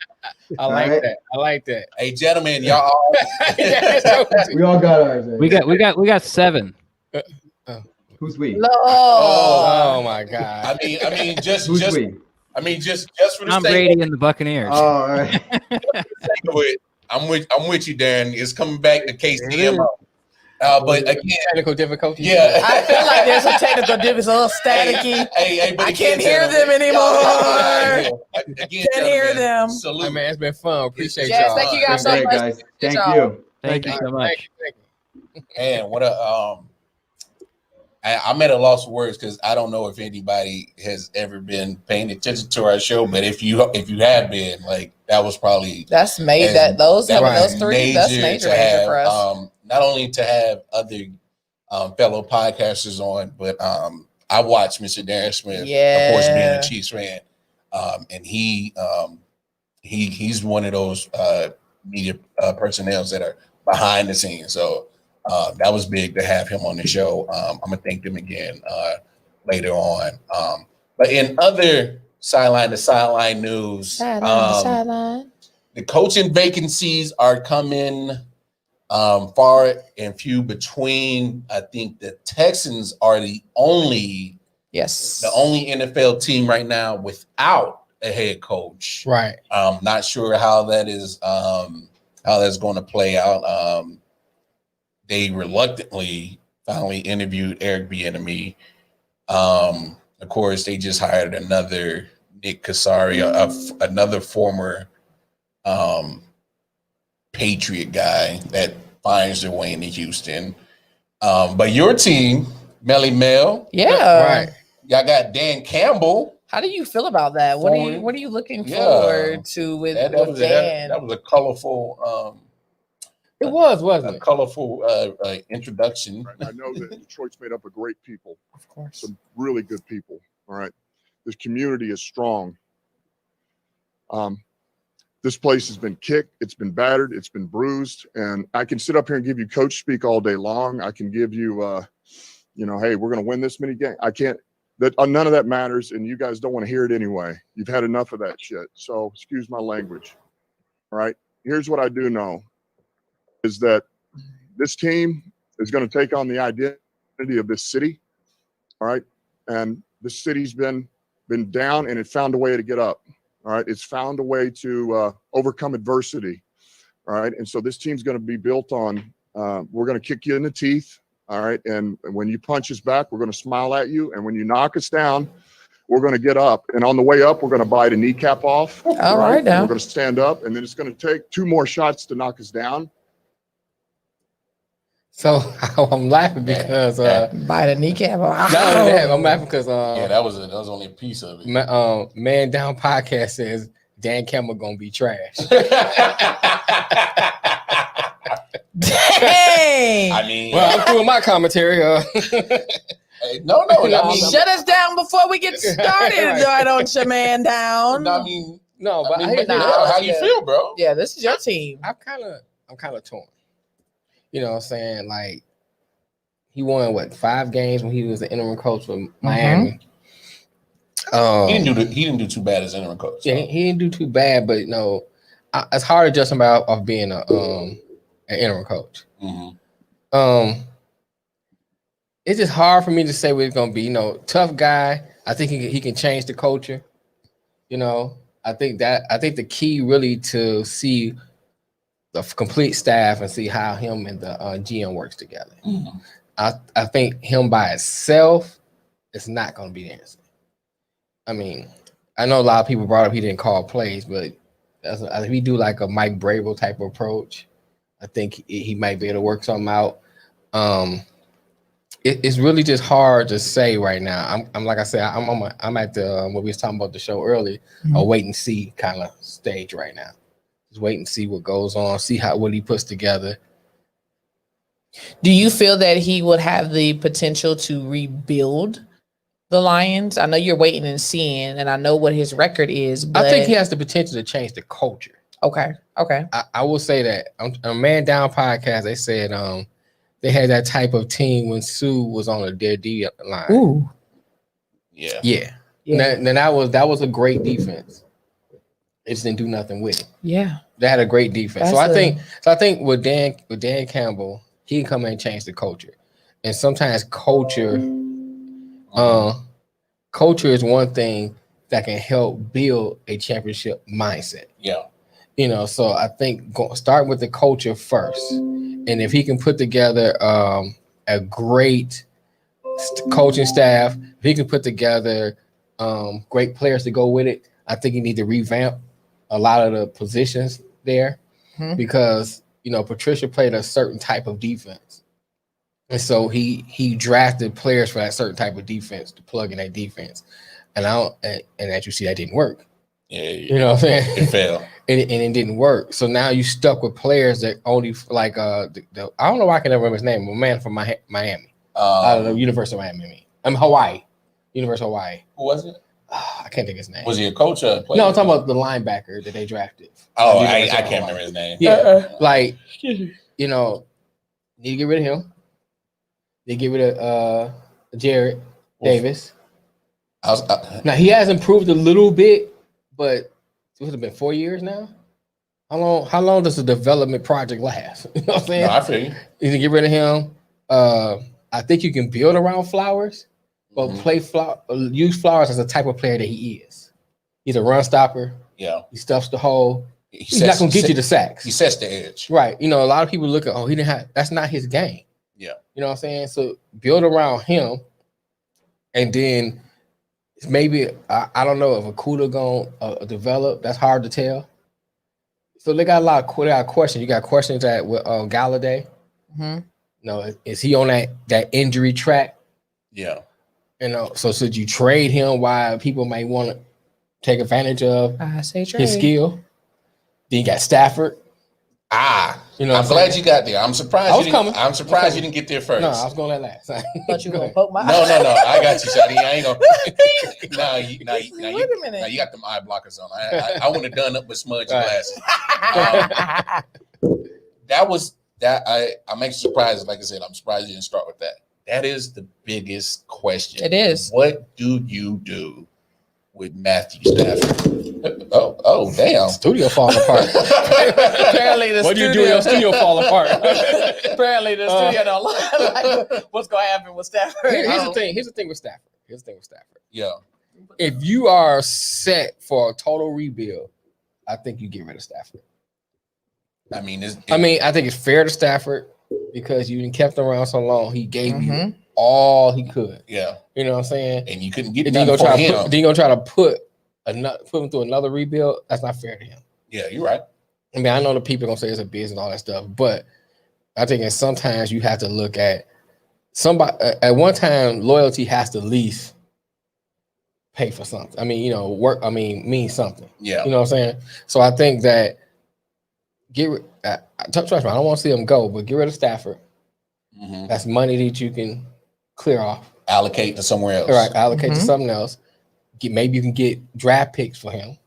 I like right. that. I like that. Hey, gentlemen, y'all all We all got ours. We got 7. Who's we? No. Oh my God. I mean, just Who's just we? I mean, just for the Tom sake Brady and the Buccaneers. Oh, all right. of it, I'm with you, Darren. It's coming back to KCMO. But again, Technical difficulties. yeah. I feel like there's some technical difference, a little staticky. Hey, but I again, can't hear them gentlemen, anymore. Again, Can't hear gentlemen, them. Hey, Salute. man, it's been fun. Appreciate Yes, y'all. thank you guys so Great, much. guys. Thank y'all. you. Thank you so much. Thank you. Man, what a I'm at a loss for words because I don't know if anybody has ever been paying attention to our show, but if you have been, like, that was probably That's made And that those that those was three. That's major to have, for us. not only to have other fellow podcasters on, but I watched Mr. Darren Smith, of course, being Yeah. a Chiefs fan, and he's one of those media personnel that are behind the scenes. So that was big to have him on the show. I'm gonna thank them again later on. But in other sideline to sideline news, Sideline. the coaching vacancies are coming far and few between. I think the Texans are the only Yes. NFL team right now without a head coach. Right. Not sure how that is how that's going to play out. They reluctantly finally interviewed Eric Bieniemy. Of course, they just hired another Nick Casario, another former Patriot guy that finds their way into Houston. But your team, Melly Mel, Yeah. Right. y'all got Dan Campbell. How do you feel about that? What are you looking forward to with Dan? That was a colorful It was, a wasn't it? colorful introduction. Right. I know that Detroit's made up of great people, Of course. some really good people. All right. This community is strong. This place has been kicked, it's been battered, it's been bruised. And I can sit up here and give you coach speak all day long. I can give you, hey, we're going to win this many games. I can't, none of that matters. And you guys don't want to hear it anyway. You've had enough of that shit. So excuse my language. All right. Here's what I do know is that this team is going to take on the identity of this city. All right. And the city's been down and it found a way to get up. All right. It's found a way to overcome adversity. All right. And so this team's going to be built on, we're going to kick you in the teeth. All right. And when you punch us back, we're going to smile at you. And when you knock us down, we're going to get up. And on the way up, we're going to bite a kneecap off. All right now. We're going to stand up. And then it's going to take 2 more shots to knock us down. So I'm laughing because By the kneecap. I'm laughing because Yeah, that was only a piece of it. Man Down Podcast says Dan Campbell gonna be trash. Dang. I mean, Well, I'm doing my commentary. hey, no. I mean, Shut us down before we get started. Right. I don't your man down. I mean, No, but but nah, how you feel, bro? Yeah, this is your team. I'm kind of torn. You know what I'm saying? Like, he won 5 games when he was the interim coach for Miami. He didn't do too bad as interim coach. Yeah, he didn't do too bad, but it's hard to judge him off being an interim coach. Mm-hmm. It's just hard for me to say what it's gonna be. You know, tough guy. I think he can change the culture. You know, I think the key really to see the complete staff and see how him and the GM works together. Mm-hmm. I think him by itself is not going to be the answer. I mean, I know a lot of people brought up he didn't call plays, but if we do like a Mike Brable type of approach, I think he might be able to work something out. It's really just hard to say right now. I'm like I said, I'm at the what we was talking about the show earlier, a wait and see kind of stage right now. Just wait and see what goes on, see what he puts together. Do you feel that he would have the potential to rebuild the Lions? I know you're waiting and seeing, and I know what his record is, but I think he has the potential to change the culture. Okay. I will say that on a Man Down podcast, they said they had that type of team when Sue was on their D line. Ooh. Yeah. Now that was a great defense. It just didn't do nothing with it. Yeah. They had a great defense. I think with Dan Campbell, he can come in and change the culture. And sometimes culture is one thing that can help build a championship mindset. Yeah. You know, so I think start with the culture first. And if he can put together a great coaching staff, if he can put together great players to go with it, I think he need to revamp a lot of the positions there because, you know, Patricia played a certain type of defense. And so he drafted players for that certain type of defense to plug in that defense. And as you see, that didn't work. Yeah. You know what I'm saying? It failed. And it didn't work. So now you stuck with players that only like I don't know why I can never remember his name. A man from Miami, out of the University of Miami. Hawaii, University of Hawaii. Who was it? I can't think of his name. Was he a coach or a player? No, I'm talking about the linebacker that they drafted. Oh, I can't remember his name. Yeah, like you know, need to get rid of him. They get rid of Jared Davis. Now he has improved a little bit, but it would have been 4 years now. How long does a development project last? You know what I'm saying? No, I feel you. You need to get rid of him. I think you can build around Flowers, but use Flowers as a type of player that he is. He's a run stopper. Yeah. He stuffs the hole. He's not gonna get you the sacks. He sets the edge. Right. You know, a lot of people look at, he didn't have, that's not his game. Yeah. You know what I'm saying? So build around him, and then maybe I don't know if Akuda gonna develop. That's hard to tell. So they got a lot of questions. You got questions with Galladay. Mm-hmm. No, is he on that injury track? Yeah. You know, so should you trade him? Why people might want to take advantage of his skill? Then you got Stafford. You know, I'm glad you got there. I'm surprised. I'm surprised you didn't get there first. No, I was gonna let last. Thought you were gonna poke my No. I got you, Shadi. I ain't gonna. Wait a minute. Now you got them eye blockers on. I wouldn't have done up with smudge glasses. I'm actually surprised. Like I said, I'm surprised you didn't start with that. That is the biggest question. It is. What do you do with Matthew Stafford? Oh, damn! Studio falling apart. Apparently, what do you do? Your studio fall apart. Apparently, the studio don't like what's gonna happen with Stafford. Here's the thing with Stafford. Yeah. If you are set for a total rebuild, I think you get rid of Stafford. I mean, I think it's fair to Stafford because you kept him around so long. He gave you all he could. Yeah. You know what I'm saying? And you couldn't get it. Then you gonna try to put him through another rebuild. That's not fair to him. Yeah, you're right. I mean, I know the people gonna say it's a business and all that stuff, but I think that sometimes you have to look at somebody. At one time, loyalty has to at least pay for something. I mean, you know, work. I mean, mean something. Yeah. You know what I'm saying? So I think that trust me, I don't want to see him go, but get rid of Stafford. Mm-hmm. That's money that you can clear off. Allocate to somewhere else. All right, allocate to something else. Maybe you can get draft picks for him.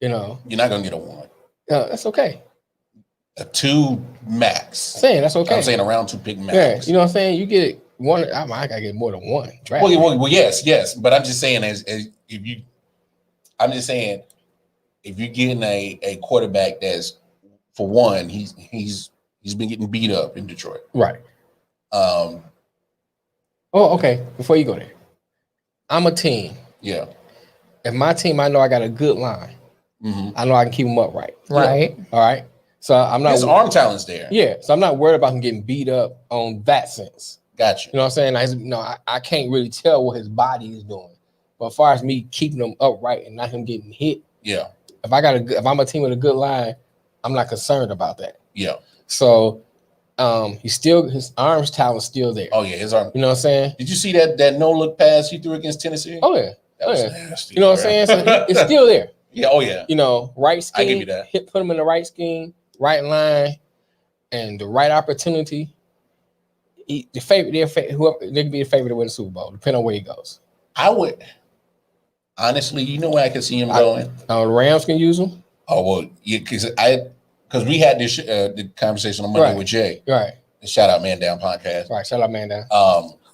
You know, you're not gonna get a 1. That's okay. A 2 max. Saying that's okay. I'm saying around 2 pick max. Yeah, you know what I'm saying. You get 1. I gotta get more than 1 draft. Well, yes, but I'm just saying if you're getting a quarterback that's for one, he's He's been getting beat up in Detroit. Right. Um, okay. Before you go there, I'm a team. yeah. If my team, I know I got a good line. I know I can keep him upright. Right. All right. So I'm not. His arm talent's there. Yeah. So I'm not worried about him getting beat up on that sense. Gotcha. You know what I'm saying? I can't really tell what his body is doing. But as far as me keeping him upright and not him getting hit, yeah. If I'm a team with a good line, I'm not concerned about that. Yeah. So his arms talent's still there. Oh yeah, his arm. You know what I'm saying? Did you see that no look pass he threw against Tennessee? Oh yeah. That was nasty. You know what I'm saying? So it's still there. Yeah. Oh yeah. You know, right scheme. I give you that. Put him in the right scheme, right line, and the right opportunity. Whoever they can be the favorite to win the Super Bowl, depending on where he goes. I would honestly, you know where I can see him going. The Rams can use him. Oh well, yeah, because we had this the conversation on Monday with Jay. Right. Shout out Man Down Podcast. Right. Shout out Man Down.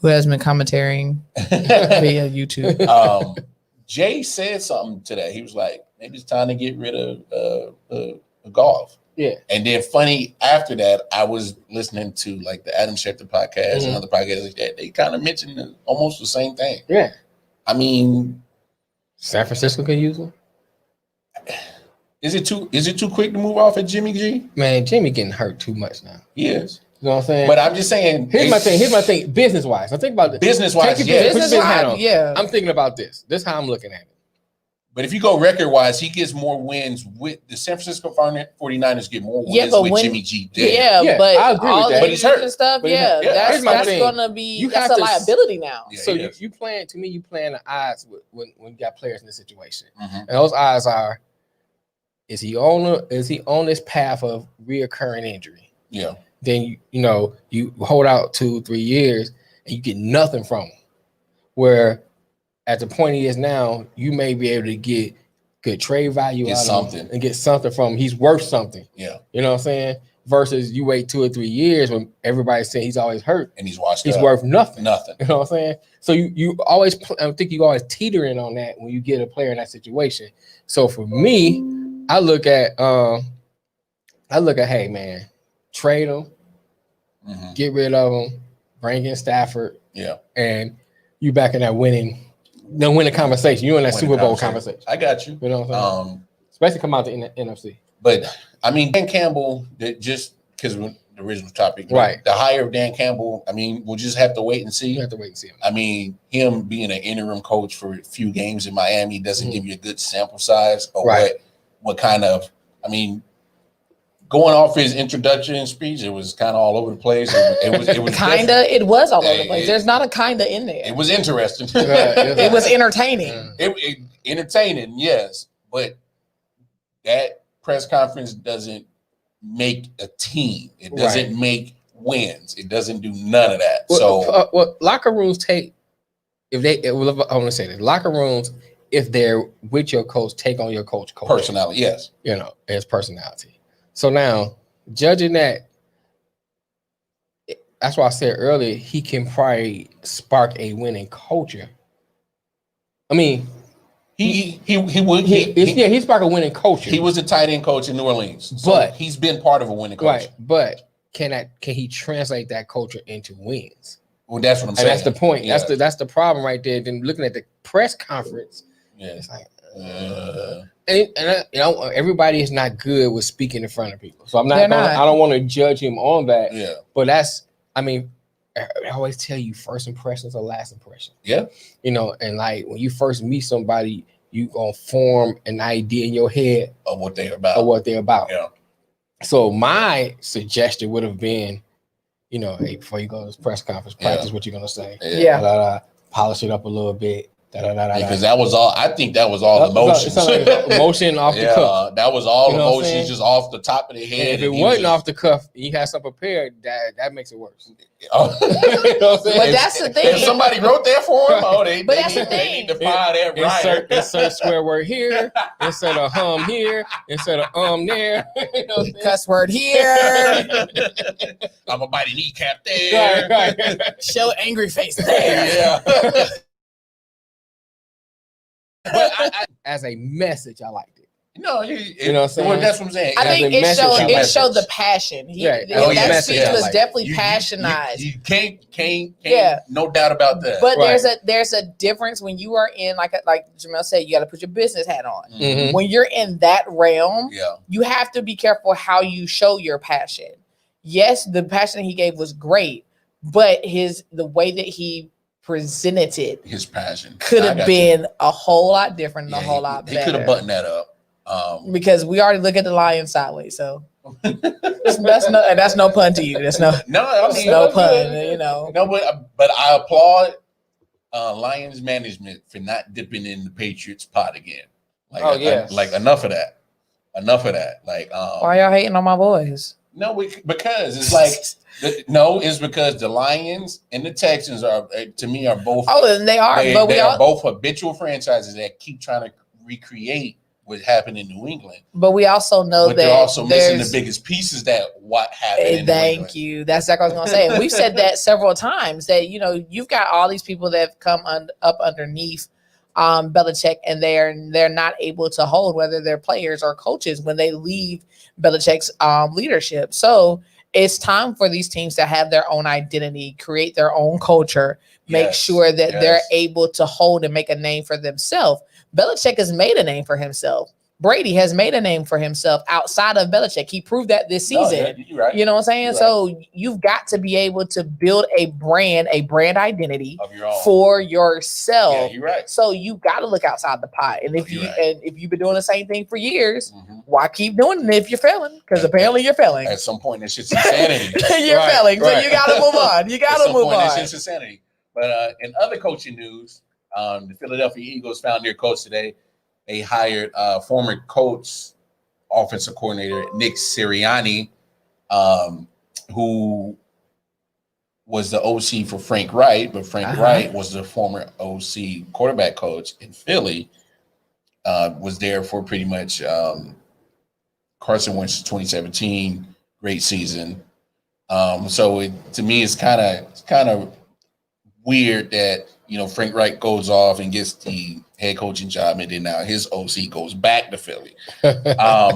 Who has been commentating via YouTube. Jay said something today. He was like, maybe it's time to get rid of golf. Yeah. And then funny, after that, I was listening to like the Adam Schefter podcast and other podcasts like that. They kind of mentioned almost the same thing. Yeah. I mean, San Francisco can use him. Is it too quick to move off at Jimmy G? Man, Jimmy getting hurt too much now. He is. You know what I'm saying? But I'm just saying. Here's my thing. Business wise, I think about this. Business wise, yeah. I'm thinking about this. This is how I'm looking at it. But if you go record wise, he gets more wins with the San Francisco 49ers get more wins with Jimmy G there. Yeah, but I agree with that. But he's hurt. And stuff, But that's thing. gonna be You that's have a to liability now. Yeah, so you playing the odds when you got players in this situation. Mm-hmm. And those odds are, is he on this path of reoccurring injury? Yeah. Then you hold out 2-3 years and you get nothing from him. Where at the point he is now, you may be able to get good trade value out of him and get something from him. He's worth something. Yeah. You know what I'm saying? Versus you wait 2 or 3 years when everybody's saying he's always hurt and he's washed he's up. worth nothing. Nothing. You know what I'm saying? So you always, I think you always teetering on that when you get a player in that situation. So for me, I look at, hey man, trade him, get rid of him, bring in Stafford. Yeah. And you back in that winning conversation. You in that Super Bowl conversation. I got you. You know what I'm saying? Especially come out the NFC. But I mean, Dan Campbell, just because the original topic, right? The hire of Dan Campbell. I mean, we'll just have to wait and see. You have to wait and see. I mean, him being an interim coach for a few games in Miami doesn't give you a good sample size of what kind of. I mean, going off his introduction speech, it was kind of all over the place. It was kinda. It was all over the place. There's not a kinda in there. It was interesting. It was entertaining. It entertaining, yes, but that press conference doesn't make a team. It doesn't make wins. It doesn't do none of that. So locker rooms take I want to say that locker rooms, if they're with your coach, take on your coach personality. Yes, his personality. So now, judging that, that's why I said earlier, he can probably spark a winning culture. I mean, he spark a winning culture. He was a tight end coach in New Orleans, but he's been part of a winning culture. Right, but can he translate that culture into wins? Well, that's what I'm saying. And that's the point. Yeah. That's the problem right there. Then looking at the press conference, it's like, everybody is not good with speaking in front of people. So I don't want to judge him on that. Yeah. But I always tell you first impressions are last impression. Yeah. And like when you first meet somebody, you gonna form an idea in your head of what they're about. Yeah. So my suggestion would have been, hey, before you go to this press conference, practice what you're gonna say. Yeah. Polish it up a little bit. Because that was all. I think that was all emotions. Like emotion off the cuff. That was all emotions, just off the top of the head. And if it wasn't off the cuff, you had something prepared. That makes it worse. But that's the thing. If somebody wrote that for him, that's the thing. They need to file that Insert swear word here. Insert a hum here. Insert a there. Cuss word here. I'm a mighty kneecap there. Right. Show angry face there. Yeah. But as a message, I liked it. No, You know what I'm saying? Well, that's what I'm saying. I think the message it showed the passion. That speech was definitely passionized. You can't, Yeah. no doubt about that. But there's a difference when you are in like Jamel said, you got to put your business hat on. Mhm. When you're in that realm, Yeah. you have to be careful how you show your passion. Yes, the passion he gave was great, but the way that he presented it, his passion could have been a whole lot different and a whole lot better. He could have buttoned that up. Because we already look at the Lions sideways, so that's no pun to you. That's no pun. You know, no, but I applaud Lions management for not dipping in the Patriots pot again. Like, like enough of that. Like, why y'all hating on my boys? No, because it's like it's because the Lions and the Texans are, to me, are both. Oh, and they are, but they are both habitual franchises that keep trying to recreate what happened in New England. But we also know that they're also missing the biggest pieces that what happened in New England. Thank you. That's exactly what I was going to say. And we've said that several times that, you've got all these people that have come up underneath Belichick, and they're not able to hold, whether they're players or coaches, when they leave Belichick's leadership. So it's time for these teams to have their own identity, create their own culture, make sure that they're able to hold and make a name for themselves. Belichick has made a name for himself. Brady has made a name for himself outside of Belichick. He proved that this season. You're right. You know what I'm saying? So you've got to be able to build a brand identity of your own for yourself. Yeah, you're right. So you got to look outside the pot. And if you've been doing the same thing for years, why keep doing it if you're failing? Because apparently you're failing. At some point, it's just insanity. You're failing, so you got to move on. You got to move on. It's just insanity. But in other coaching news, the Philadelphia Eagles found their coach today. They hired former coach, offensive coordinator Nick Sirianni, who was the OC for Frank Wright, but Frank Wright was the former OC quarterback coach in Philly. Was there for pretty much Carson Wentz's 2017 great season. So to me, it's kind of weird that Frank Wright goes off and gets the head coaching job, and then now his OC goes back to Philly. I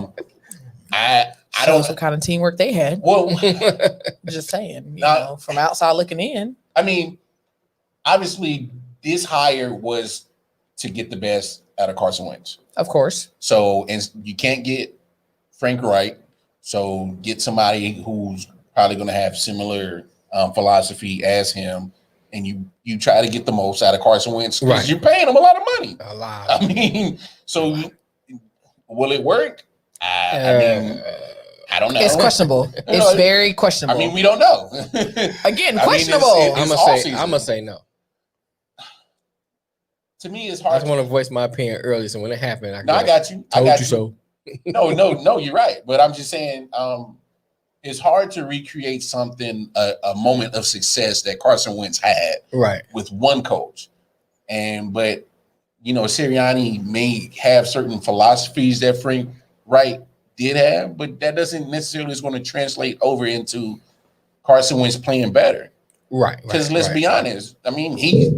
don't know what kind of teamwork they had. Well, just saying, from outside looking in. I mean, obviously, this hire was to get the best out of Carson Wentz, of course. So, and you can't get Frank Wright, so get somebody who's probably going to have similar philosophy as him. And you try to get the most out of Carson Wentz because you're paying him a lot of money. A lot. I mean, so will it work? I mean, I don't know. It's questionable. It's very questionable. I mean, we don't know. Again, questionable. I'm gonna say no. To me, it's hard. I just want to voice my opinion early, so when it happened, I got you. Told you so. No, you're right. But I'm just saying, it's hard to recreate something, a moment of success that Carson Wentz had with one coach. But Sirianni may have certain philosophies that Frank Wright did have, but that doesn't necessarily is going to translate over into Carson Wentz playing better. Right. Because let's be honest. I mean, he's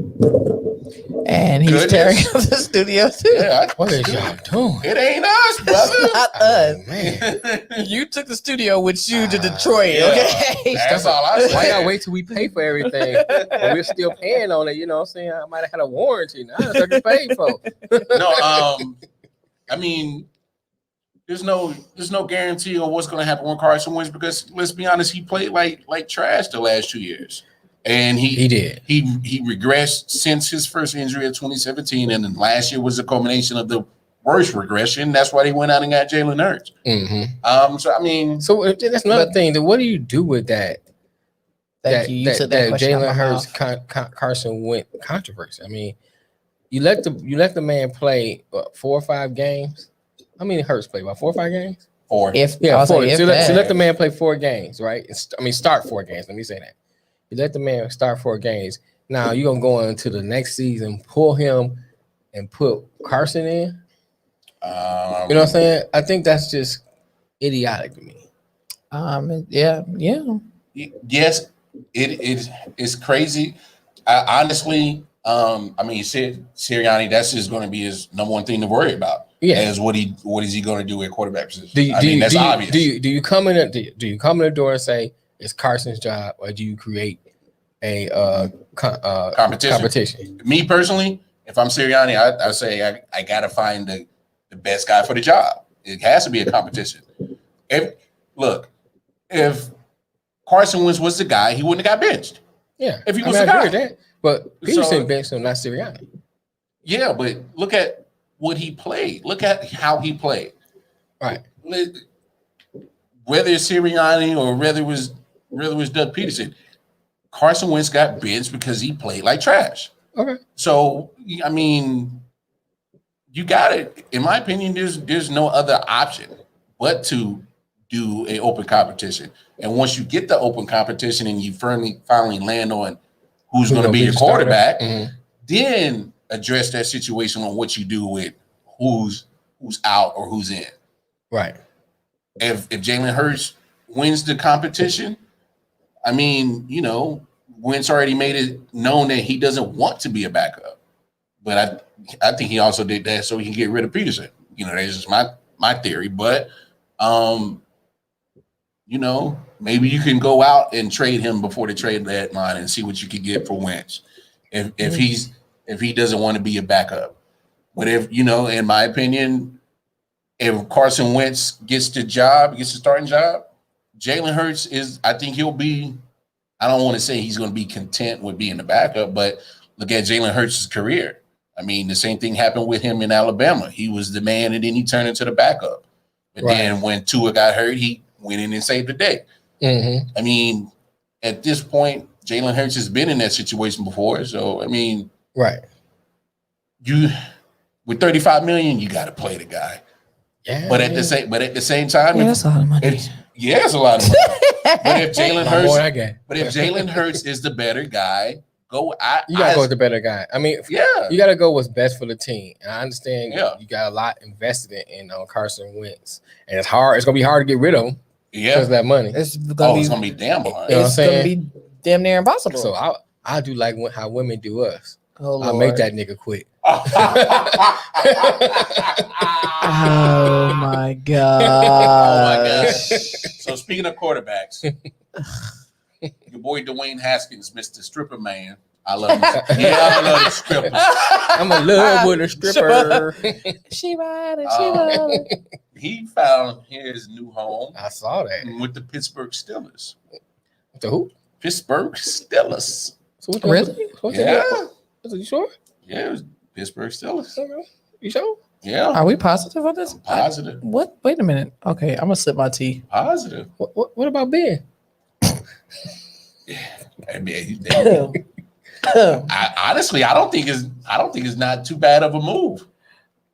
tearing up the studio too. Yeah, what is y'all doing? It ain't us, brother. It's not us. Man. You took the studio with you to Detroit. Okay, that's all I said. Why y'all wait till we pay for everything? We're still paying on it. You know what I'm saying? I might have had a warranty. Now that's what you paid for. No, I mean, there's no guarantee of what's going to happen with Carson Wentz because let's be honest, he played like trash the last 2 years. And he did. He regressed since his first injury in 2017, and then last year was a culmination of the worst regression. That's why they went out and got Jalen Hurts. Mm-hmm. So I mean, that's another thing. Then what do you do with that? That Jalen Hurts Carson Wentz controversy. I mean, you let the man play 4 or 5 games. How many Hurts play? About 4 or 5 games? 4. 4. So let the man play 4 games, right? Start 4 games. Let me say that. You let the man start 4 games. Now you're gonna go into the next season, pull him, and put Carson in. You know what I'm saying? I think that's just idiotic to me. Yeah. Yes, it's crazy. Honestly, Sirianni, that's just going to be his number one thing to worry about. as what is he going to do at quarterback position? That's obvious. Do you come in the door and say it's Carson's job, or do you create a competition? Me personally, if I'm Sirianni, I say I got to find the best guy for the job. It has to be a competition. If Carson Wentz was the guy, he wouldn't have got benched. Yeah, if he was the guy. That. But Peterson benched him, not Sirianni. Yeah, but look at what he played. Look at how he played. Right. Whether it's Sirianni or whether it was Doug Peterson, Carson Wentz got benched because he played like trash. Okay. So I mean, you got it. In my opinion, there's no other option but to do an open competition. And once you get the open competition and you finally land on who's going to be your quarterback, then address that situation on what you do with who's out or who's in. Right. If Jalen Hurts wins the competition, I mean, Wentz already made it known that he doesn't want to be a backup. But I think he also did that so he can get rid of Peterson. That's just my theory. But maybe you can go out and trade him before the trade deadline and see what you can get for Wentz. If he doesn't want to be a backup. But in my opinion, if Carson Wentz gets the starting job, Jalen Hurts I think he'll be, I don't want to say he's going to be content with being the backup, but look at Jalen Hurts' career. I mean, the same thing happened with him in Alabama. He was the man, and then he turned into the backup. But then when Tua got hurt, he went in and saved the day. Mm-hmm. I mean, at this point, Jalen Hurts has been in that situation before. So, I mean, right. You with $35 million, you got to play the guy. Yeah. But at the same time, that's a lot of money. It's a lot of money. But if Jalen Hurts is the better guy, you gotta go with the better guy. I mean, you gotta go what's best for the team. And I understand you got a lot invested in Carson Wentz, and it's hard. It's gonna be hard to get rid of him. Yeah, because of that money. It's gonna be damn hard. It's gonna be damn near impossible. So I do like how women do us. Oh, I'll make that nigga quit. Oh my god! So speaking of quarterbacks, your boy Dwayne Haskins, Mr. Stripper Man. I love him. I love the strippers. I'm in love with a stripper. She ride. He found his new home. I saw that with the Pittsburgh Steelers. The who? Pittsburgh Steelers. So really? Yeah. You sure? Yeah, it was Pittsburgh Steelers. You sure? Yeah. Are we positive on this? I'm positive. What? Wait a minute. Okay, I'm gonna sip my tea. Positive. What about Ben? I mean, honestly, I don't think it's not too bad of a move.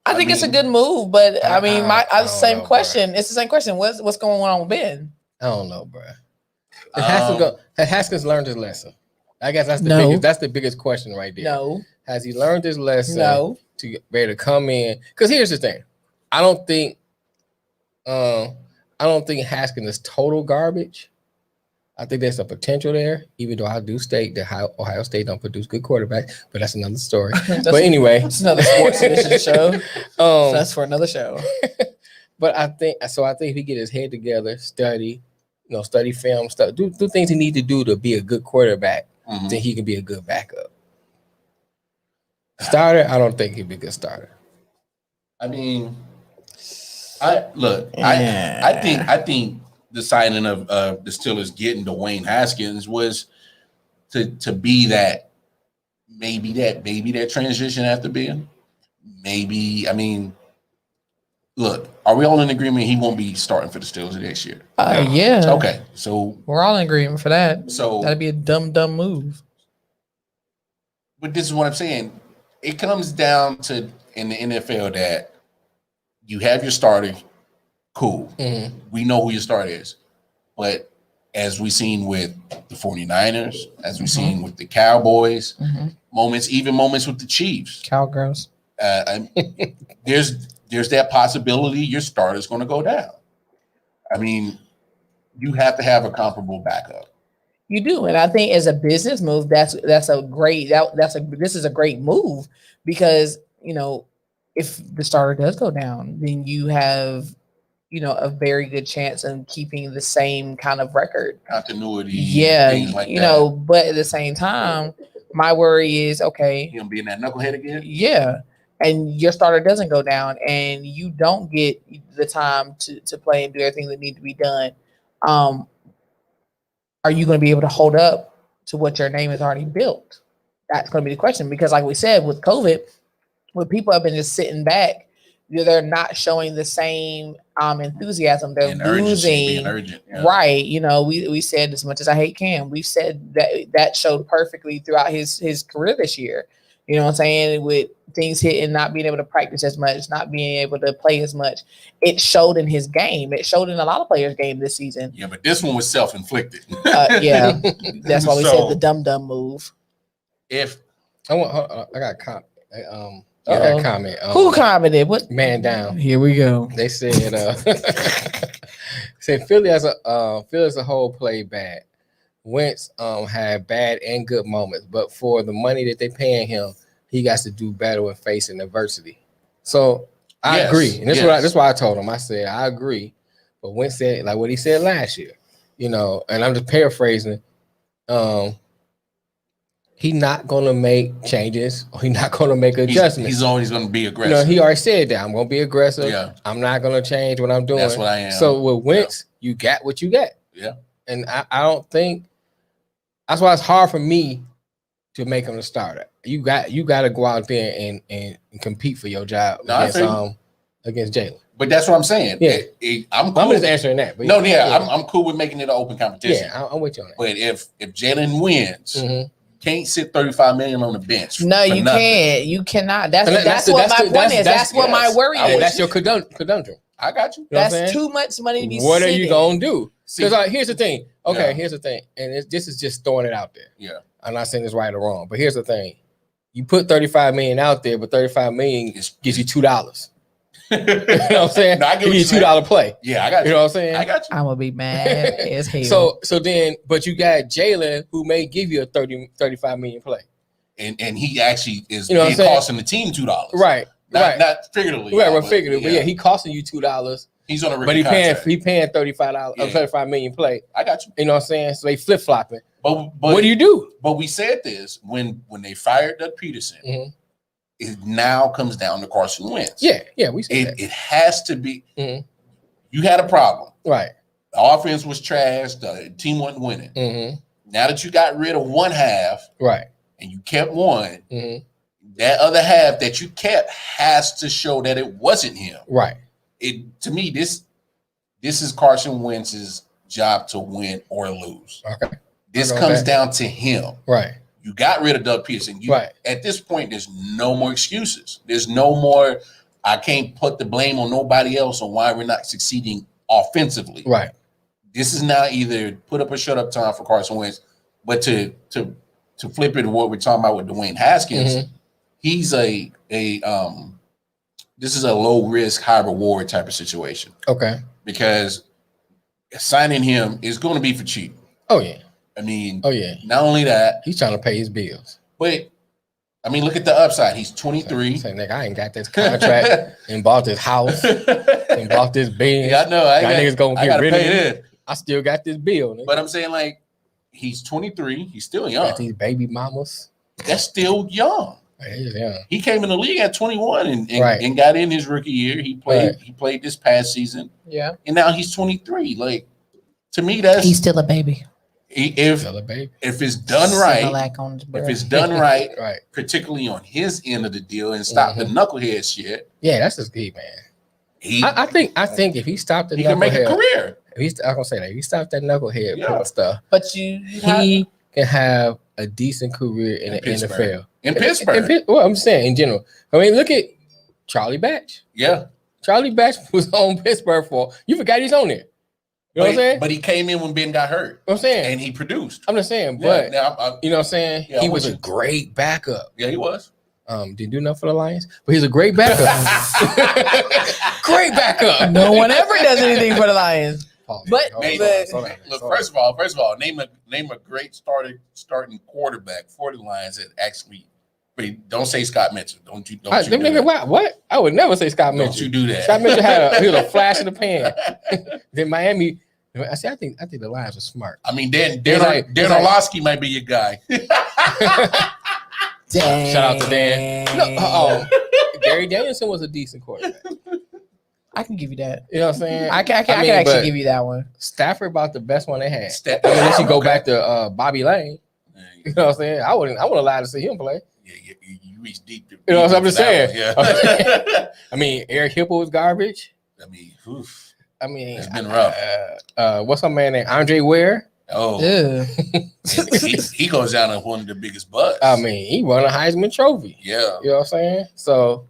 I think it's a good move, but I mean, the same question. It's the same question. What's going on with Ben? I don't know, bro. Haskins learned his lesson. I guess that's the biggest question right there. No. Has he learned his lesson? No. To be able to come in? Because here's the thing. I don't think Haskins is total garbage. I think there's a potential there, even though I do state that Ohio State don't produce good quarterbacks, but that's another story. But anyway, it's another sports edition show. So that's for another show. But I think if he get his head together, study film, do things he need to do to be a good quarterback, then he can be a good backup. Starter, I don't think he'd be a good starter. I mean, I think the signing of the Steelers getting Dwayne Haskins was to be that transition after being maybe. I mean, look, are we all in agreement he won't be starting for the Steelers next year? Yeah. Okay, so we're all in agreement for that. So that'd be a dumb move. But this is what I'm saying. It comes down to in the NFL that you have your starter. Cool. Mm-hmm. We know who your starter is. But as we've seen with the 49ers, as we've seen with the Cowboys, moments with the Chiefs. Cowgirls. There's that possibility your starter's going to go down. I mean, you have to have a comparable backup. You do, and I think as a business move, this is a great move because if the starter does go down, then you have, a very good chance of keeping the same kind of record. Continuity. Yeah, Things like that. but at the same time, my worry is, okay, Him being that knucklehead again. yeah, and your starter doesn't go down, and you don't get the time to play and do everything that needs to be done. Are you going to be able to hold up to what your name has already built? That's going to be the question, because like we said, with COVID, when people have been just sitting back, they're not showing the same enthusiasm. They're And urgency, being losing. urgent. Yeah. Right. We said, as much as I hate Cam, we said that showed perfectly throughout his career this year. You know what I'm saying? With things hitting, not being able to practice as much, not being able to play as much. It showed in his game. It showed in a lot of players' game this season. Yeah, but this one was self-inflicted. Yeah. That's why we So- said the dumb move. If I got a comment. I got a comment. Who commented? What? Man down. Here we go. They said said Philly as a whole played bad. Wentz had bad and good moments, but for the money that they paying him, he got to do better when facing adversity. So I agree, and that's why I told him. I said I agree, but Wentz said like what he said last year, and I'm just paraphrasing. He's not going to make changes. Or he's not going to make adjustments. He's always going to be aggressive. He already said that. I'm going to be aggressive. Yeah. I'm not going to change what I'm doing. That's what I am. So with Wentz, you got what you got. Yeah. And I don't think that's why it's hard for me to make him the starter. You got to go out there and compete for your job against Jalen. But that's what I'm saying. Yeah. I'm just answering that. But I'm cool with making it an open competition. Yeah, I'm with you on that. But if Jalen wins, can't sit $35 million on the bench. No, you can't. You cannot. That's what my point is. That's what my worry is. That's your conundrum. I got you. That's too much money to be. What are you gonna do? Because here's the thing. Okay, here's the thing, and this is just throwing it out there. Yeah, I'm not saying it's right or wrong, but here's the thing: you put $35 million out there, but $35 million gives you $2. You know what I'm saying? No, I get what you $2 play. Yeah, I got you. You know what I'm saying? I got you. I'm gonna be mad as hell. So then, but you got Jalen, who may give you a $35 million play, and he actually is costing the team $2. Right. Not figuratively. Right, figuratively. But he costing you $2. He's on a rookie contract. He paying $35 million play. I got you. You know what I'm saying? So they flip flopping. But what do you do? But we said this when they fired Doug Peterson. It now comes down to Carson Wentz. Yeah, we said that. It has to be. You had a problem, right? The offense was trash. The team wasn't winning. Now that you got rid of one half, right, and you kept one, that other half that you kept has to show that it wasn't him. Right. To me, this is Carson Wentz's job to win or lose. Okay. This comes down to him. Right. You got rid of Doug Peterson. Right. At this point, there's no more excuses. There's no more, I can't put the blame on nobody else on why we're not succeeding offensively. Right. This is now either put up or shut up time for Carson Wentz, but to flip it to what we're talking about with Dwayne Haskins, he's this is a low risk, high reward type of situation. Okay. Because signing him is going to be for cheap. Oh, yeah. I mean, not only that, he's trying to pay his bills. But I mean, look at the upside. He's 23. Say, nigga, I ain't got this contract and bought this house and bought this Benz. Yeah, I know. Niggas gonna get rid of it. I still got this bill. Nigga. But I'm saying, like, he's 23. He's still young. Got these baby mamas. That's still young. He's young. He came in the league at 21 and got in his rookie year. He played. He played this past season. Yeah. And now he's 23. Like, to me, he's still a baby. If it's done right, right, particularly on his end of the deal, and stop the knucklehead shit. Yeah, that's his key, man. I think if he stopped the he can make a career. I'm gonna say that if he stopped that knucklehead stuff, but he can have a decent career in the NFL. In Pittsburgh. Well, I'm saying in general. I mean, look at Charlie Batch. Yeah, Charlie Batch was on Pittsburgh you forgot he's on there. You know what I'm saying? But he came in when Ben got hurt. I'm saying. And he produced. I'm just saying, but you know what I'm saying? Yeah, he was a great backup. Yeah, he was. Didn't do enough for the Lions, but he's a great backup. Great backup. No one ever does anything for the Lions. But look, first of all, name a great starting quarterback for the Lions that actually But don't say Scott Mitchell. Don't you do what? I would never say Scott Mitchell. Don't you do that. Scott Mitchell he was a flash in the pan. Then Miami. I think the Lions are smart. I mean, Dan Orlovsky might be your guy. Shout out to Dan. No, Gary Danielson was a decent quarterback. I can give you that. You know what I'm saying? I can actually give you that one. Stafford about the best one they had. Unless you go back to Bobby Lane. You know what I'm saying? I wouldn't allow to see him play. Yeah, you reach deep. You know what I'm just saying? Yeah. I mean, Eric Hipple was garbage. I mean, oof. It's been rough. What's some man named Andre Ware? Oh, he goes down as one of the biggest busts. I mean, he won a Heisman Trophy. Yeah, you know what I'm saying. So,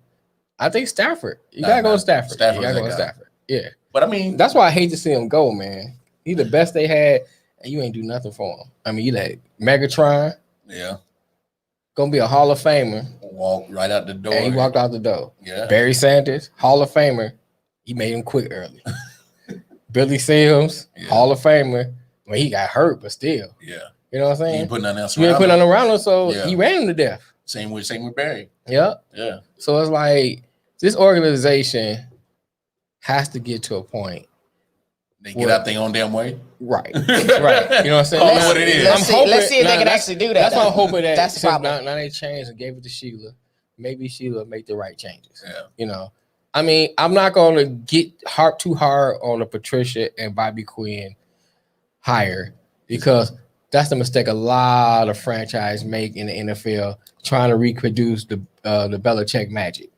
I think Stafford. You gotta go with Stafford. You gotta go with Stafford. Yeah, but I mean, that's why I hate to see him go, man. He's the best they had, and you ain't do nothing for him. I mean, you like Megatron. Yeah, gonna be a Hall of Famer. Walk right out the door. And he walked out the door. Yeah, Barry Sanders, Hall of Famer. He made him quit early. Billy Sims, Hall of Famer. Well, he got hurt, but still. Yeah. You know what I'm saying? He didn't put nothing else around him. He didn't put nothing around him, so he ran him to death. Same with Barry. Yeah. Yeah. So it's like this organization has to get to a point. They get out their own damn way. Right. Right. You know what I'm saying? I don't know what it is. Let's see if they can actually do that. That's why I'm hoping that that's the problem. Now they changed and gave it to Sheila. Maybe Sheila make the right changes. Yeah. You know. I mean, I'm not going to get too hard on the Patricia and Bobby Quinn hire because that's the mistake a lot of franchise make in the NFL, trying to reproduce the Belichick magic.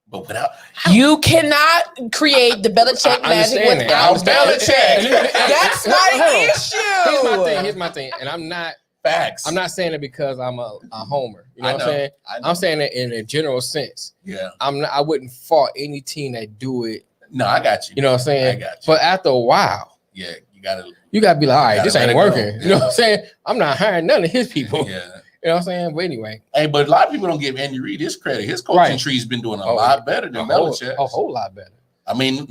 But without you cannot create the Belichick magic without Belichick. That's my issue. Here's my thing, and I'm not. Facts. I'm not saying it because I'm a homer. You know what I'm saying? I'm saying it in a general sense. Yeah. I wouldn't fault any team that do it. No, I got you. You know what I'm saying? I got you. But after a while, you gotta be like, all right, this ain't working. Yeah. You know what I'm saying? I'm not hiring none of his people. Yeah. You know what I'm saying? But anyway. Hey, but a lot of people don't give Andy Reid his credit. His coaching tree's been doing a lot better than Belichick. A whole lot better. I mean,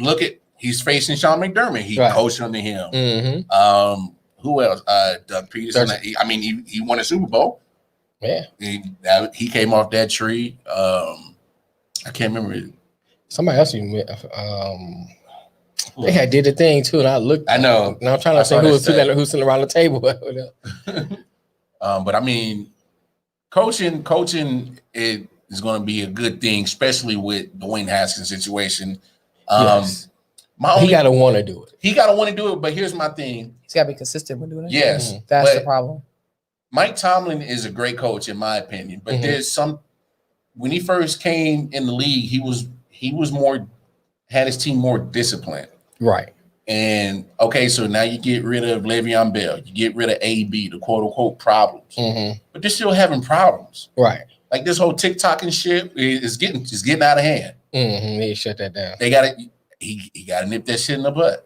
he's facing Sean McDermott. He coached under him. Mm-hmm. Who else? Doug Peterson. He won a Super Bowl. Yeah. He came off that tree. I can't remember it. Somebody else they had did the thing too, and I looked. I know. Now I'm trying to think who's sitting around the table. But I mean, coaching is going to be a good thing, especially with Dwayne Haskins' situation. Yes. He got to want to do it. He got to want to do it. But here's my thing. He's got to be consistent with doing it. Yes. That's the problem. Mike Tomlin is a great coach, in my opinion. But there's when he first came in the league, he was more, had his team more disciplined. Right. And okay, so now you get rid of Le'Veon Bell, you get rid of AB, the quote unquote problems. But they're still having problems. Right. Like this whole TikTok and shit is getting out of hand. They shut that down. They got to he got to nip that shit in the butt.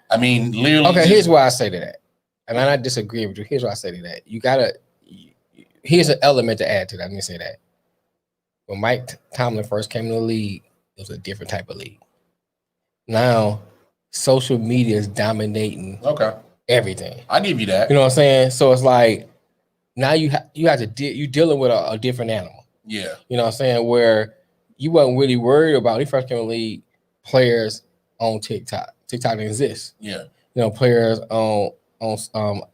I mean, literally. Okay, here's why I say to that, and I'm not disagreeing with you. Here's why I say to that. You gotta. Here's an element to add to that. Let me say that. When Mike Tomlin first came in the league, it was a different type of league. Now, social media is dominating. Everything. I give you that. You know what I'm saying? So it's like now you have to you're dealing with a different animal. Yeah. You know what I'm saying? Where you wasn't really worried about when he first came in the league, players on TikTok. TikTok didn't exist. Yeah. You know, players on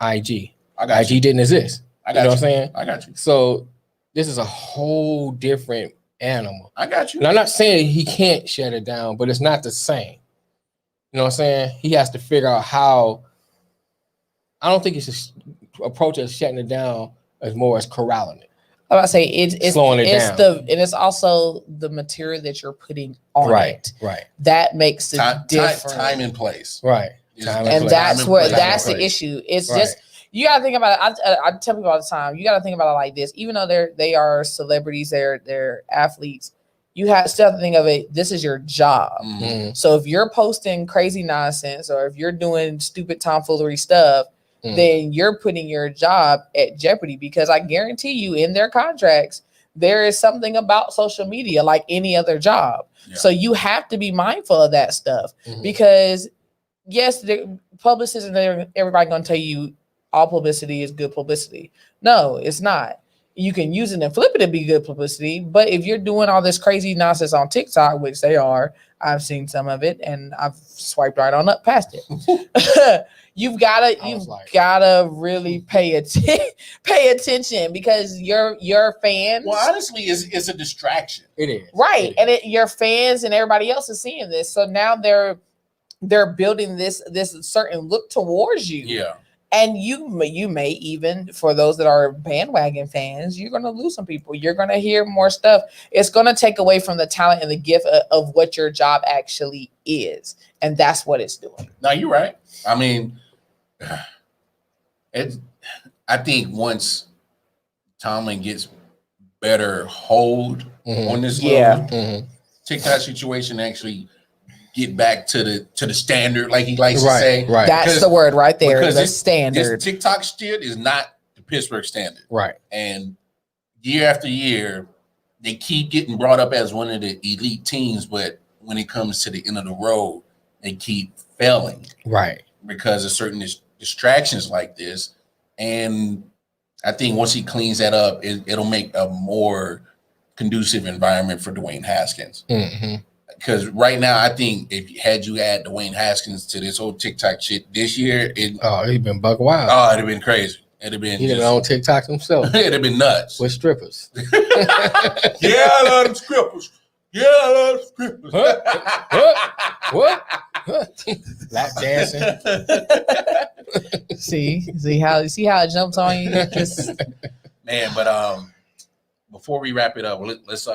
IG. IG didn't exist. You know what I'm saying? I got you. So this is a whole different animal. I got you. And I'm not saying he can't shut it down, but it's not the same. You know what I'm saying? He has to figure out how. I don't think it's approach as shutting it down as more as corralling it. I'm about to say it's slowing it down. And it's also the material that you're putting on it. Right. That makes the difference. Time and place. Right. And that's the issue. It's just you gotta think about it. I tell people all the time, you gotta think about it like this. Even though they are celebrities, they're athletes, you still have to think of it. This is your job. So if you're posting crazy nonsense or if you're doing stupid tomfoolery stuff, then you're putting your job at jeopardy, because I guarantee you in their contracts, there is something about social media like any other job. Yeah. So you have to be mindful of that stuff because yes, the publicists and everybody going to tell you all publicity is good publicity. No, it's not. you can use it and flip it to be good publicity. But if you're doing all this crazy nonsense on TikTok, which they are, I've seen some of it and I've swiped right on up past it. You've gotta really pay attention because your fans. Well, honestly, it's a distraction. It is Right, and your fans and everybody else is seeing this, so now they're building this certain look towards you. Yeah, and you may even, for those that are bandwagon fans, you're gonna lose some people. You're gonna hear more stuff. It's gonna take away from the talent and the gift of what your job actually is, and that's what it's doing. no, you're right. I mean, I think once Tomlin gets better hold on this little TikTok situation, actually get back to the standard, like he likes to say. Right. That's the word right there. Because The standard. This TikTok shit is not the Pittsburgh standard. Right. And year after year, they keep getting brought up as one of the elite teams, but when it comes to the end of the road, they keep failing. Right. Because of certain distractions like this. And I think once he cleans that up, it'll make a more conducive environment for Dwayne Haskins. Because right now, I think if you add Dwayne Haskins to this whole TikTok shit this year, he'd been buck wild. Oh, it'd have been crazy. It'd have been. He'd have been on TikTok himself. It'd have been nuts with strippers. Yeah, I love them strippers. Yeah, I love strippers. What? Lap dancing. see how it jumps on you. Man, but before we wrap it up, let's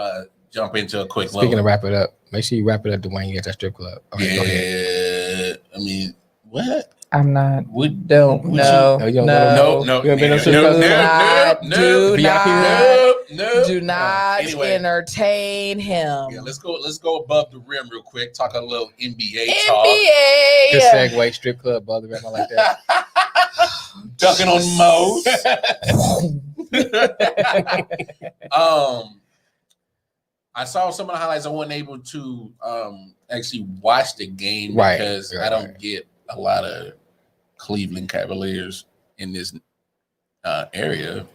jump into a quick. Speaking of wrap it up, make sure you wrap it up to when you get that strip club. Okay, go ahead. I mean, what? I'm not. No. No. You haven't been no strip club? No. Do not Anyway, entertain him. Yeah, let's go above the rim real quick. Talk a little NBA talk. Good segue. Strip club above the rim. I like that. Ducking on Mo's. I saw some of the highlights. I wasn't able to actually watch the game because I don't get a lot of Cleveland Cavaliers in this area.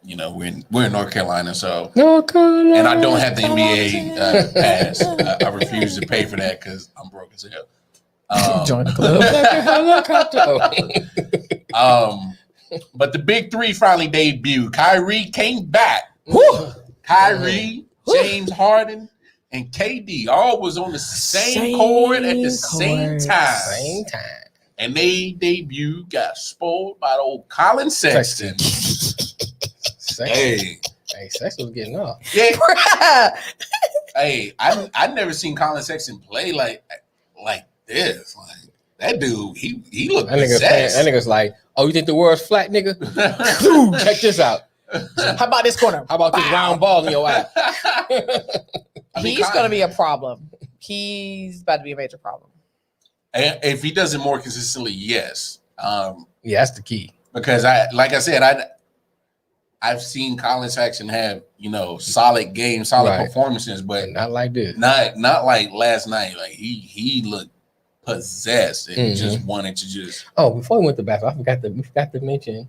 We're in North Carolina, so and I don't have the NBA pass. I refuse to pay for that because I'm broke as hell. Join the club. But the big three finally debuted. Kyrie came back. Kyrie, James Harden, and KD all was on the same court at the same time. And they debut got spoiled by the old Colin Sexton. Hey, Sexton was getting off. Yeah. Hey, I never seen Colin Sexton play like this. Like that dude, he looked possessed. That nigga's like, oh, you think the world's flat, nigga? Check this out. How about this corner? How about this round ball in your eye? He's going to be a problem. He's about to be a major problem. And if he does it more consistently, yes. Yeah, that's the key. Because I've seen Colin Sexton have, solid games, solid performances, but not like this. Not like last night. Like he looked possessed and just wanted to just. Oh, before we went to basketball, we forgot to mention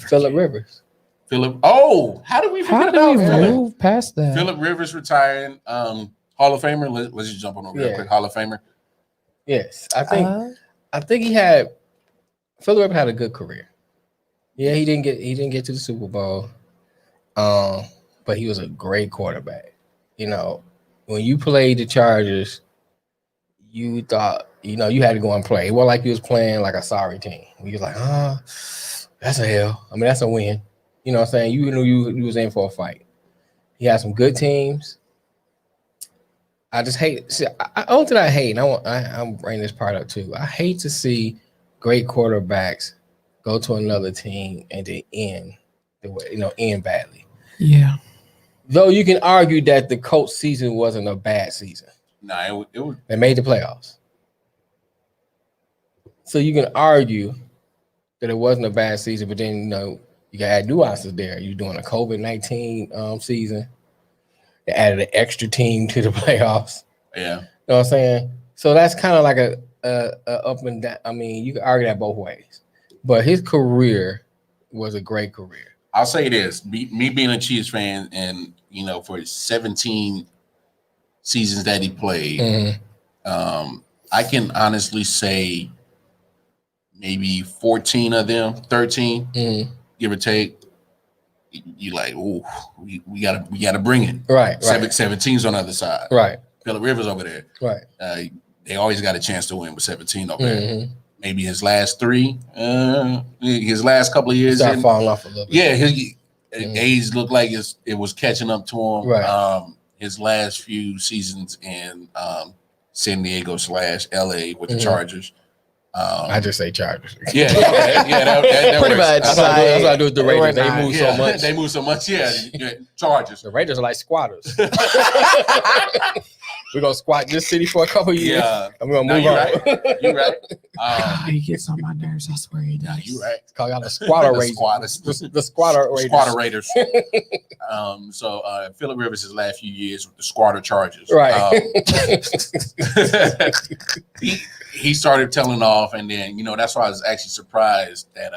Phillip Rivers. How did we forget about move past that? Phillip Rivers retiring, Hall of Famer. Let's just jump on over real quick. Hall of Famer. Yes, I think Phillip Rivers had a good career. Yeah, he didn't get to the Super Bowl, but he was a great quarterback. When you played the Chargers, you thought you had to go and play. It wasn't like you was playing like a sorry team. You was like, that's a hell. I mean, that's a win. You know what I'm saying? You knew you was in for a fight. He had some good teams. I just hate. See, only thing I hate, and I'm bringing this part up too. I hate to see great quarterbacks go to another team and they end badly. Yeah. Though you can argue that the Colts season wasn't a bad season. No, it was. They made the playoffs. So you can argue that it wasn't a bad season, but then you got to add nuances there. You're doing a COVID-19 season. They added an extra team to the playoffs. Yeah. You know what I'm saying? So that's kind of like a up and down. I mean, you can argue that both ways. But his career was a great career. I'll say this: me being a Chiefs fan, and for 17 seasons that he played, I can honestly say maybe 14 of them, 13, give or take. You like, oh, we gotta bring it. Right. 17's on the other side. Right. Phillip Rivers over there. Right. They always got a chance to win with 17 over there. Maybe his last 3, his last couple of years. Start falling off a little bit. Yeah, his age looked like it was catching up to him. Right. His last few seasons in San Diego / LA with the Chargers. I just say Chargers. Yeah, that pretty works. much. That's what I do with the Raiders. They move so much. They move so much. Yeah, Chargers. The Raiders are like squatters. We're gonna squat this city for a couple years. Yeah, and we're gonna move on. Right. You're right. He gets on my nerves. I swear he does. You're right. It's called y'all the squatter Raiders. The squatter Raiders. Squatter Raiders. So Phillip Rivers his last few years with the squatter Chargers. Right. He started telling off, and then that's why I was actually surprised that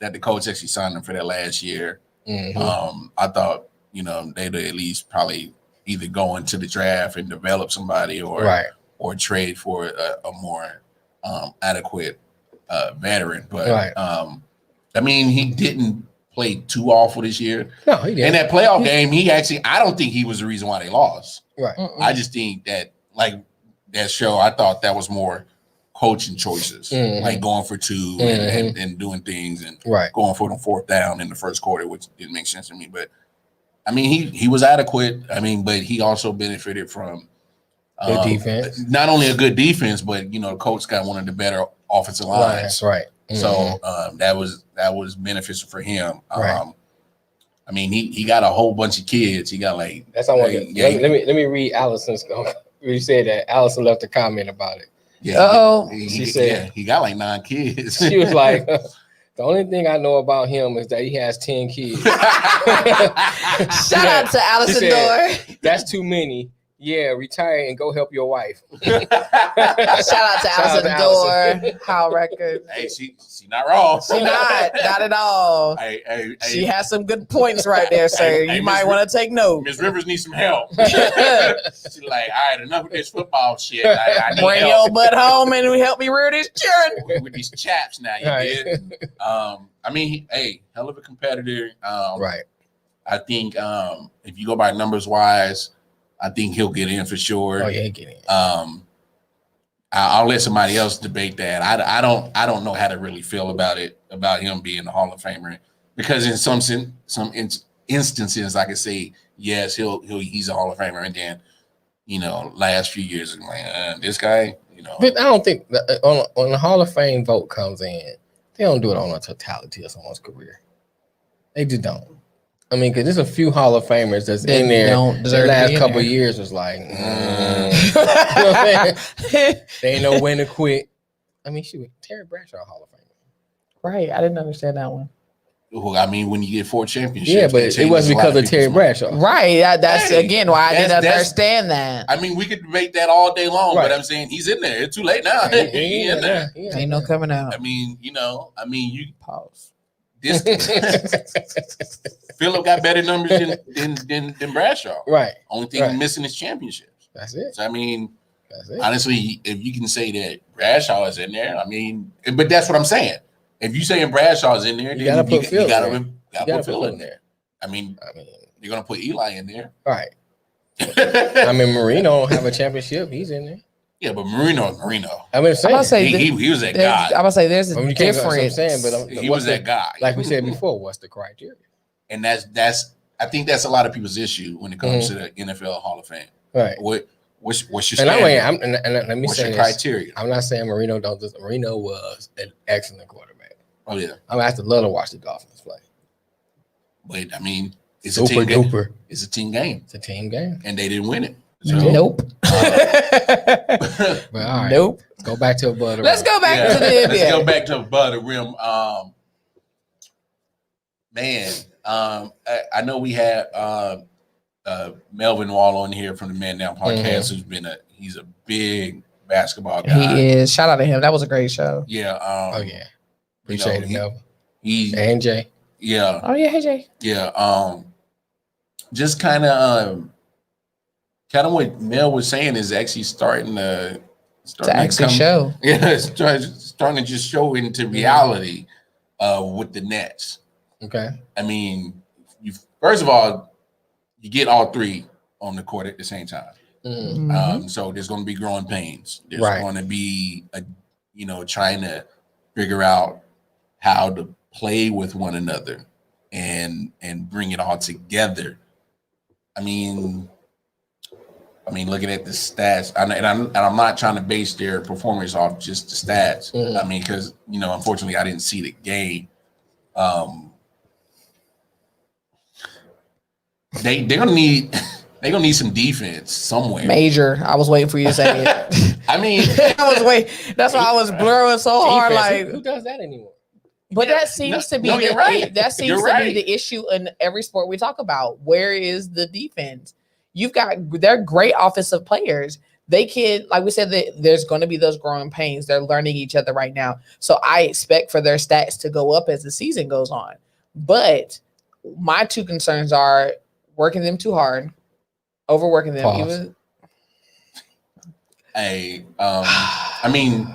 that the coach actually signed him for that last year. I thought they'd at least probably either go into the draft and develop somebody, or trade for a more adequate veteran. But I mean, he didn't play too awful this year. No, he didn't. In that playoff game, I don't think he was the reason why they lost. Right. I just think that that show, I thought that was more coaching choices, like going for 2 and doing things, and going for the 4th down in the first quarter, which didn't make sense to me. But I mean, he was adequate. I mean, but he also benefited from good defense. Not only a good defense, but the coach got one of the better offensive lines. That's right. So that was beneficial for him. Right. I mean, he got a whole bunch of kids. He got like that's all. Let me read Allison's. You said that Allison left a comment about it. Yeah. She said he got like 9 kids. She was like, the only thing I know about him is that he has 10 kids. Shout out to Allison Dorr. That's too many. Yeah, retire and go help your wife. Shout out to Allison Dorr. How Records. Hey, she not wrong. She not at all. Hey, she has some good points right there, sir. You might want to take note. Miss Rivers needs some help. She's like, all right, enough of this football shit. I need bring help. your butt home and help me rear this children with these chaps now. You did. I mean, hell of a competitor. Right. I think if you go by numbers wise, I think he'll get in for sure. Oh yeah, he'll get in. I'll let somebody else debate that. I don't know how to really feel about him being a Hall of Famer, because in some instances I could say yes, he's a Hall of Famer, and then last few years I'm like this guy, But I don't think that when the Hall of Fame vote comes in, they don't do it on a totality of someone's career. They just don't. I mean, because there's a few Hall of Famers that's in there. The last couple of years was like, you know what I'm saying? They ain't know when to quit. I mean, Terry Bradshaw Hall of Famer. Right. I didn't understand that one. Well, I mean, when you get 4 championships. Yeah, but it wasn't because of Terry Bradshaw. Right. That's again why I didn't understand that. I mean, we could debate that all day long, but I'm saying he's in there. It's too late now. He in there. Ain't no coming out. I mean, you pause. This Phillip got better numbers than Bradshaw. Right. Only thing missing is championships. That's it. So I mean, honestly, if you can say that Bradshaw is in there, I mean, but that's what I'm saying. If you saying Bradshaw is in there, you gotta put Phil. You gotta put Phil in there. I mean, you're gonna put Eli in there, right? I mean, Marino don't have a championship. He's in there. Yeah, but Marino. I mean, he was that guy. I'm gonna say there's a difference. He was that guy. Like we said before, what's the criteria? And that's I think that's a lot of people's issue when it comes to the NFL Hall of Fame. Right. What's your standard? And let me what's say your criteria? I'm not saying Marino don't. Marino was an excellent quarterback. Oh yeah. I mean, I have to love to watch the Dolphins play. But I mean, it's super a team duper. Game. It's a team game. It's a team game, and they didn't win it. So, nope. But all right. Nope. Let's go back to above the rim. Let's go back to the NBA. Let's go back to above the rim. I know we had Melvin Wall on here from the Man Down podcast, who's he's a big basketball guy. He is. Shout out to him. That was a great show. Yeah. Oh yeah. Appreciate it, Melvin. He and Jay. Yeah. Oh yeah, hey Jay. Yeah. Just kind of what Mel was saying is actually starting to Actually show. Yeah, it's starting to just show into reality with the Nets. Okay. I mean, first of all, you get all three on the court at the same time. So there's going to be growing pains. There's going to be trying to figure out how to play with one another and bring it all together. I mean, looking at the stats, and I'm not trying to base their performance off just the stats. I mean, because unfortunately, I didn't see the game. They're gonna need some defense somewhere. Major. I was waiting for you to say it. I mean, I was waiting. That's why I was blurring so hard. Like, who does that anymore? But that seems to be that seems to be the issue in every sport we talk about. Where is the defense? They're great offensive players. They can, like we said, that there's going to be those growing pains. They're learning each other right now. So I expect for their stats to go up as the season goes on. But my two concerns are working them too hard, overworking them. I mean,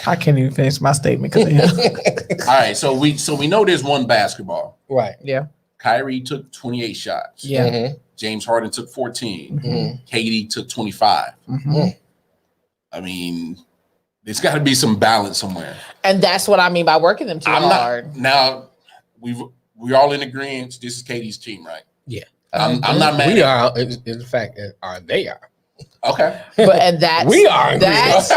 I can't even finish my statement because of him. All right, so we know there's one basketball. Right. Yeah. Kyrie took 28 shots. Yeah. James Harden took 14. KD took 25. I mean, there's got to be some balance somewhere. And that's what I mean by working them too hard. Now, we're all in agreement. This is KD's team, right? Yeah. I'm not mad. We are. In fact, they are. Okay. But that's we are. That's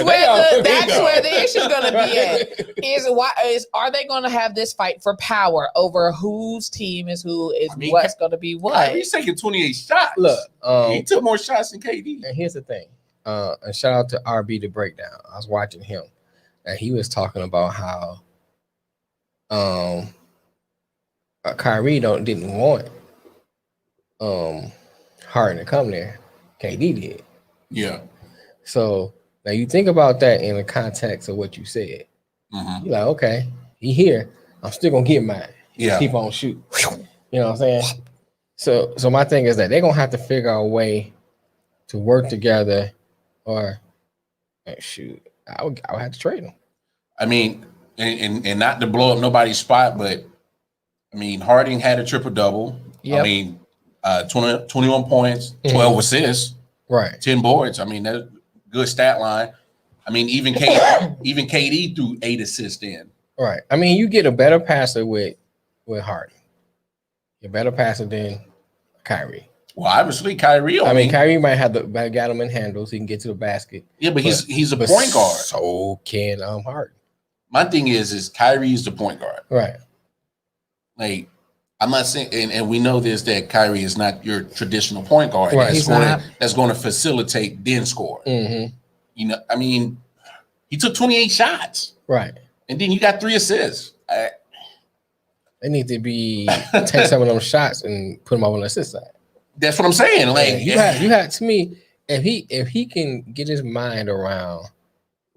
where the issue's gonna be at. Are they gonna have this fight for power over whose team is who is what's gonna be what? He's taking 28 shots. Look, he took more shots than KD. And here's the thing. And shout out to RB the Breakdown. I was watching him, and he was talking about how Kyrie didn't want Harden to come there. KD did. Yeah. So now you think about that in the context of what you said. You're like, okay, he here. I'm still gonna get mine. Yeah. Keep on shooting. You know what I'm saying? So my thing is that they're gonna have to figure out a way to work together, or shoot, I would have to trade them. I mean, and not to blow up nobody's spot, but I mean, Harding had a triple-double. Yep. I mean, 21 points, 12 assists, right? 10 boards. I mean, that's a good stat line. I mean, even KD threw 8 assists in. Right. I mean, you get a better passer with Harden. You're a better passer than Kyrie. Well, obviously, Kyrie. I mean, Kyrie might have got him in handles. He can get to the basket. Yeah, but he's a point guard. So can Harden. My thing is Kyrie is the point guard. Right. Like, I'm not saying, and we know this, that Kyrie is not your traditional point guard. Right. That's going to facilitate then score. Mm-hmm. I mean, he took 28 shots. Right. And then you got 3 assists. They need to take some of those shots and put them on the assist side. That's what I'm saying. Like you had to me, if he can get his mind around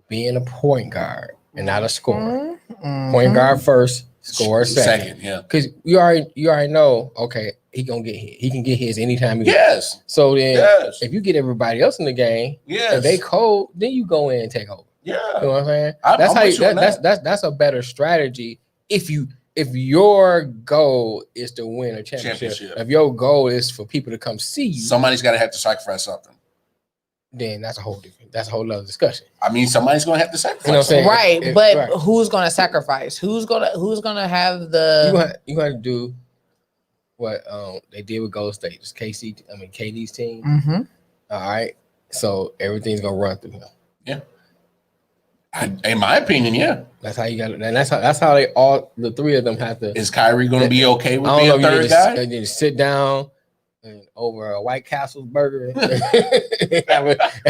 being a point guard and not a scorer. Point guard first, score second. Yeah. Because you already know, okay, he gonna get hit. He can get his anytime. Yes. So then, if you get everybody else in the game, if they cold, then you go in and take over. Yeah. You know what I'm saying? That's a better strategy if your goal is to win a championship. If your goal is for people to come see you, somebody's got to have to sacrifice something. Then that's a whole other discussion. I mean, somebody's going to have to sacrifice. You know what I'm saying? Right, but who's going to sacrifice? Who's going to have the? You got to do what they did with Golden State. It's KD's team. All right, so everything's gonna run through him. Yeah. In my opinion, yeah. That's how you got it. And that's how they all the three of them have to. Is Kyrie going to be okay with being a third guy? And then sit down and over a White Castle's burger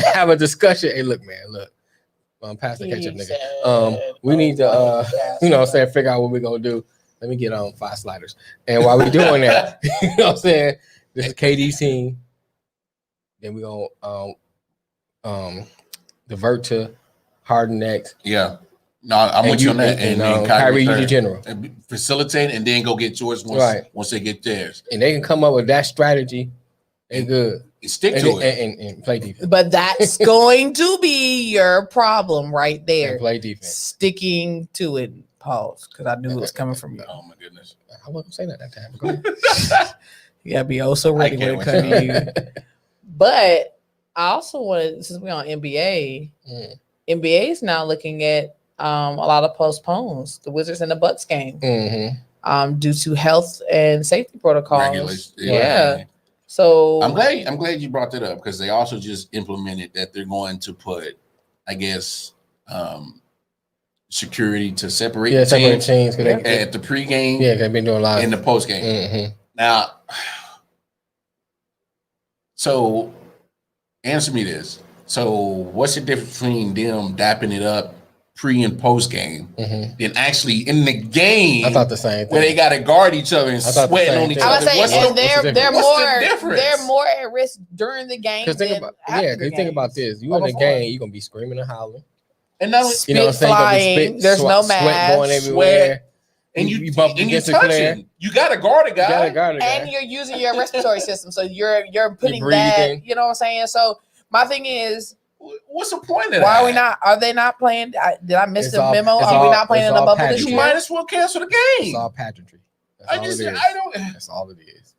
have a discussion. Hey, look, pass the ketchup, nigga. We need to, figure out what we're gonna do. Let me get on 5 sliders. And while we're doing that, you know what I'm saying? This is KD's team. Then we're gonna divert to Harden next. Yeah. No, I'm with you on that. And Kyrie, you general. Facilitate and then go get yours once they get theirs. And they can come up with that strategy. They good. And stick to it. And play defense. But that's going to be your problem right there. And play defense. Sticking to it. Pause. Because I knew it was coming from you. Oh, my goodness. I wasn't saying that time. Go ahead. You got to be also ready when it comes to you. But I also wanted, since we're on NBA, NBA is now looking at a lot of postpones, the Wizards and the Bucks game, due to health and safety protocols. Yeah. So I'm glad you brought that up, because they also just implemented that they're going to put, I guess, security to separate teams at the pregame. Yeah, they've been doing a lot in the postgame. Now, so answer me this. So what's the difference between them dapping it up pre and post game than actually in the game? I thought the same thing. Where they got to guard each other and sweating on each other. I would say, they're more at risk during the game. Because think about this. You in the game, you're gonna be screaming and hollering. And now spit flying. There's no mask. Sweat going everywhere. And you bump against a player. You got to guard a guy. And you're using your respiratory system, so you're putting that. You know what I'm saying? So my thing is, what's the point of that? Why are we not? Are they not playing? Did I miss the memo? Are we not playing in the bubble this year? You might as well cancel the game. It's all pageantry. That's all it is.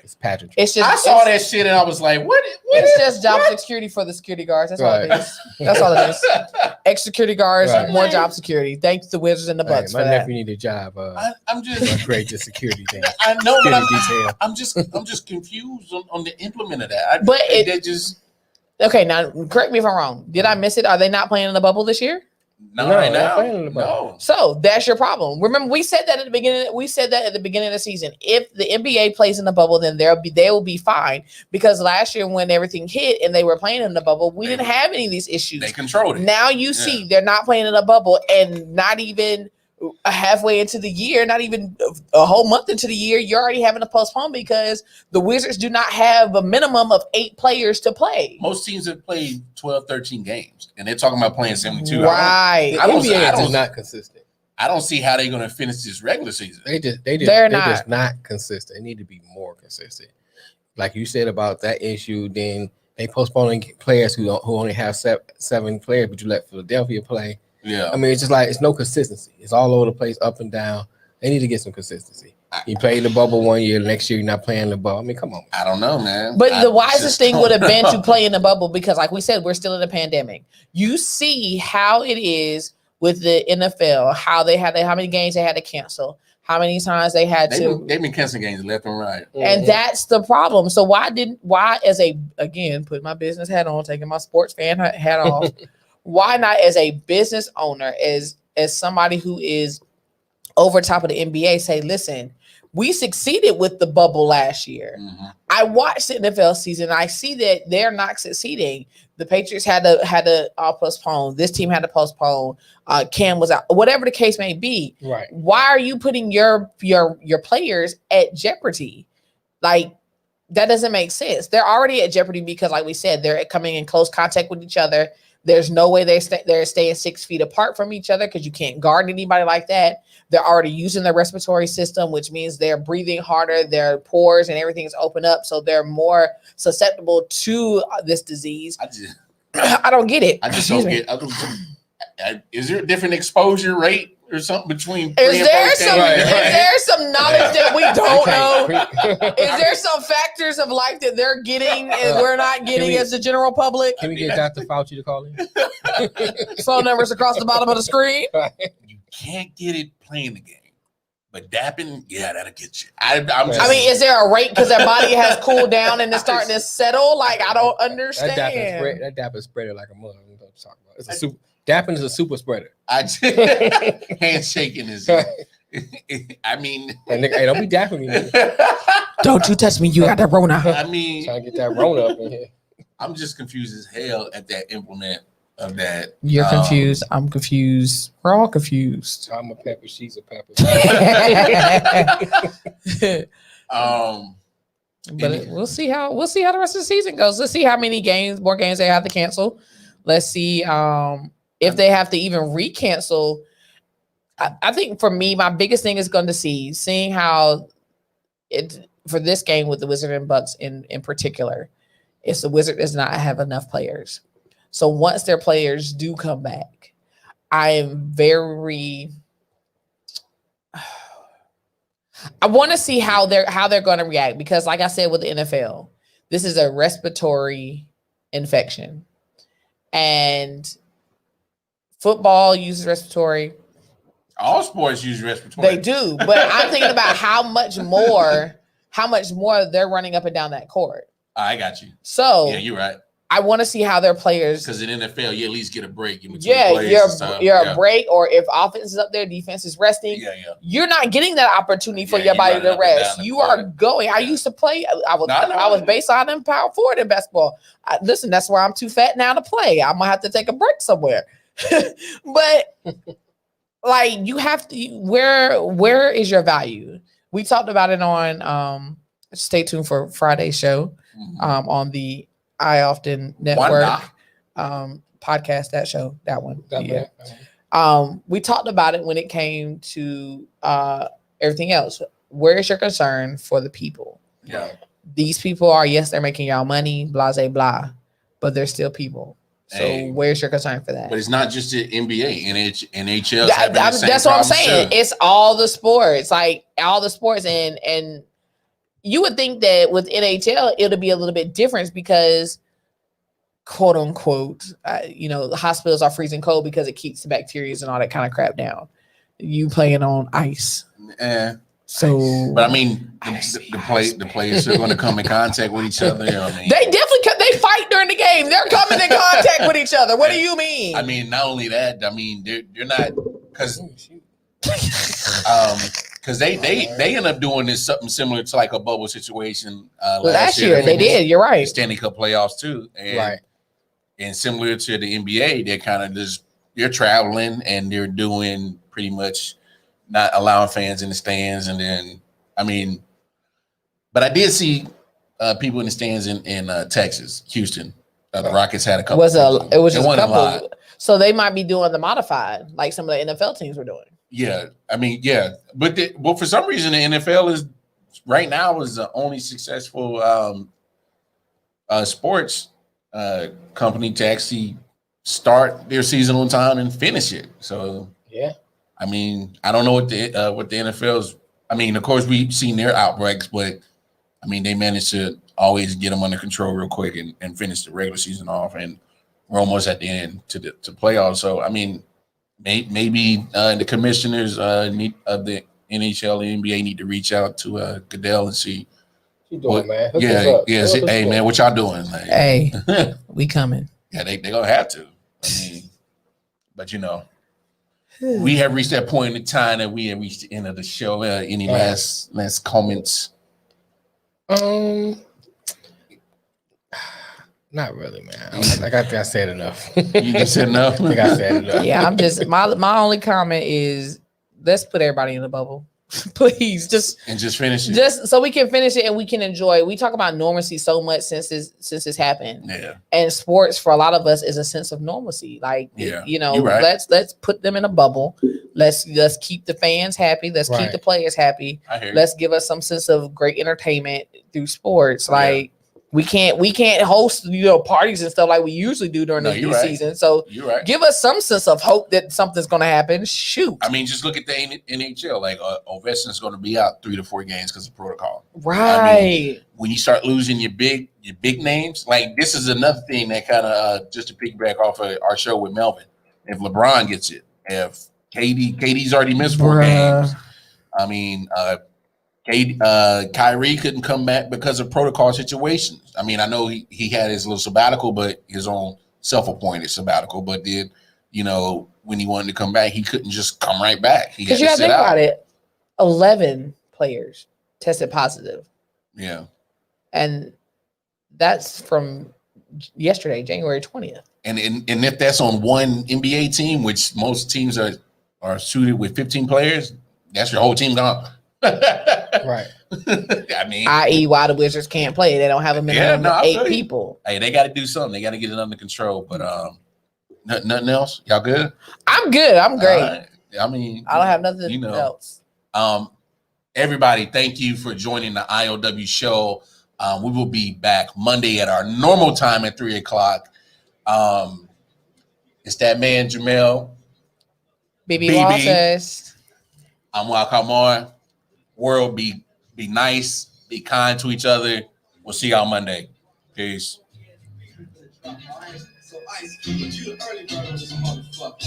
It's pageantry. It's just I saw that shit and I was like, what? It's just job security for the security guards. That's all it is. That's all it is. Extra security guards, more job security. Thanks to the Wizards and the Bucks. My nephew need a job. I'm just upgrade the security thing. I know, but I'm just confused on the implement of that. But it just okay. Now, correct me if I'm wrong. Did I miss it? Are they not playing in the bubble this year? No. So that's your problem. Remember, we said that at the beginning. We said that at the beginning of the season. If the NBA plays in the bubble, then they will be fine. Because last year, when everything hit and they were playing in the bubble, we didn't have any of these issues. They controlled it. Now you see they're not playing in the bubble, and not even halfway into the year, not even a whole month into the year, you're already having to postpone because the Wizards do not have a minimum of 8 players to play. Most teams have played 12, 13 games, and they're talking about playing 72. Right. The NBA is not consistent. I don't see how they're going to finish this regular season. They're just not consistent. They need to be more consistent. Like you said about that issue, then they postponing players who only have 7 players, but you let Philadelphia play. Yeah, I mean, it's just like it's no consistency. It's all over the place, up and down. They need to get some consistency. You played the bubble one year, next year you're not playing the bubble. I mean, come on. I don't know, man. But the wisest thing would have been to play in the bubble because, like we said, we're still in a pandemic. You see how it is with the NFL, how many games they had to cancel, how many times they had to. They've been canceling games left and right, and that's the problem. So why put my business hat on, taking my sports fan hat off? Why not, as a business owner, as somebody who is over top of the NBA, say, listen, we succeeded with the bubble last year. I watched the NFL season. I see that they're not succeeding. The Patriots had to postpone. This team had to postpone. Cam was out. Whatever the case may be. Right. Why are you putting your players at jeopardy? Like, that doesn't make sense. They're already at jeopardy because, like we said, they're coming in close contact with each other. There's no way they're staying 6 feet apart from each other because you can't guard anybody like that. They're already using their respiratory system, which means they're breathing harder. Their pores and everything is open up, so they're more susceptible to this disease. I don't get it. I just don't get. Is there a different exposure rate or something between? Is there some knowledge that we don't know? Is there some factors of life that they're getting and we're not getting as the general public? Can we get Dr. Fauci to call in? Phone numbers across the bottom of the screen. You can't get it playing the game, but dapping, that'll get you. I mean, is there a rate because their body has cooled down and it's starting to settle? Like, I don't understand. That dap is spreaded like a mother. It's dapping is a super spreader. Handshaking is. I mean, hey, don't be dapping me. Man. Don't you touch me? You got that Rona. I mean, trying to get that Rona up in here. I'm just confused as hell at that implement of that. You're confused. I'm confused. We're all confused. I'm a pepper. She's a pepper. But we'll see how the rest of the season goes. Let's see how many more games they have to cancel. Let's see if they have to even recancel. I think for me, my biggest thing is going to seeing how it for this game with the Wizard and Bucks in particular, is the Wizard does not have enough players. So once their players do come back, I am very. I want to see how they're going to react because, like I said, with the NFL, this is a respiratory infection, and football uses respiratory. All sports use respiratory. They do, but I'm thinking about how much more they're running up and down that court. I got you. So yeah, you're right. I want to see how their players. Because in NFL, you at least get a break in between plays. You're a break, or if offense is up there, defense is resting. Yeah. You're not getting that opportunity for your body to rest. You are going. I used to play. I was baseline and power forward in basketball. Listen, that's why I'm too fat now to play. I'm gonna have to take a break somewhere. But like, you have to. Where is your value? We talked about it on. Stay tuned for Friday's show. On the I.O.W. network podcast, that one. Yeah. We talked about it when it came to everything else. Where is your concern for the people? Yeah. These people are, yes, they're making y'all money, blah, blah, blah, but they're still people. So where's your concern for that? But it's not just the NBA, NHL. That's what I'm saying. Too. It's all the sports, and you would think that with NHL, it'll be a little bit different because, quote unquote, the hospitals are freezing cold because it keeps the bacteria and all that kind of crap down. You playing on ice. So, but I mean, the players are going to come in contact with each other. They definitely they fight during the game. They're coming in contact with each other. What do you mean? I mean, not only that. I mean, they're not because. Because they end up doing this something similar to like a bubble situation last year. They did. You're right. Stanley Cup playoffs too, and similar to the NBA, they're kind of they're traveling and they're doing pretty much not allowing fans in the stands. And then but I did see people in the stands in Texas, Houston. The Rockets had a couple. It was just a couple. So they might be doing the modified, like some of the NFL teams were doing. Yeah, but for some reason the NFL is right now is the only successful sports company to actually start their season on time and finish it. So yeah, I don't know what the NFL's. Of course we've seen their outbreaks, but they managed to always get them under control real quick and finish the regular season off, and we're almost at the end to playoffs. So maybe the commissioners of the NHL and NBA need to reach out to Goodell and see. What you doing, man? Hey, man, what y'all doing? Like, hey, we coming. Yeah, they gonna have to. But we have reached that point in time that we have reached the end of the show. Any last comments? Not really, man. I think I said enough. You just said enough? I think I said enough. Yeah, I'm just my only comment is let's put everybody in the bubble. Please just finish it. Just so we can finish it and we can enjoy. We talk about normalcy so much since this happened. Yeah. And sports for a lot of us is a sense of normalcy. Like right. let's put them in a bubble. Let's keep the fans happy. Let's keep the players happy. Let's give us some sense of great entertainment through sports. Like we can't host parties and stuff like we usually do during the season. So give us some sense of hope that something's going to happen. Shoot. Just look at the NHL. Like Ovechkin's going to be out 3 to 4 games because of protocol. Right. When you start losing your big names, like this is another thing that kind of just to piggyback off of our show with Melvin. If LeBron gets it, if KD's already missed 4 games. Kyrie couldn't come back because of protocol situations. I know he had his little sabbatical, but his own self-appointed sabbatical. But then, when he wanted to come back, he couldn't just come right back. Because you got to think about it. 11 players tested positive. Yeah. And that's from yesterday, January 20th. And if that's on one NBA team, which most teams are suited with 15 players, that's your whole team gone. Right. i.e. why the Wizards can't play. They don't have a minimum of 8 people. Hey, they got to do something. They got to get it under control. But Nothing else? Y'all good? I'm good. I'm great. Right. I mean, I don't have nothing else. Everybody, thank you for joining the I.O.W. show. We will be back Monday at our normal time at 3:00. It's that man, Jamel. BB Walters. I'm Wakamar. World, be nice, be kind to each other. We'll see y'all Monday. Peace. So ice, but you the early bird on this motherfucker.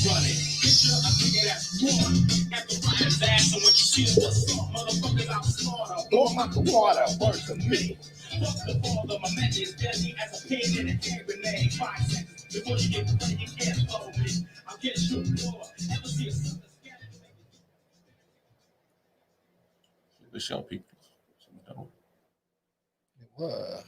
Run it. Picture a nigga that's born. After riding his ass and what you see is what's up. Motherfuckers out smarter. Blow him out the water. Word to me. Fuck the ball of my man is deadly as a pin in a hand grenade. 5 seconds before you get ready, you can't follow me. I'll get you more. Ever see a son the show, people. It was.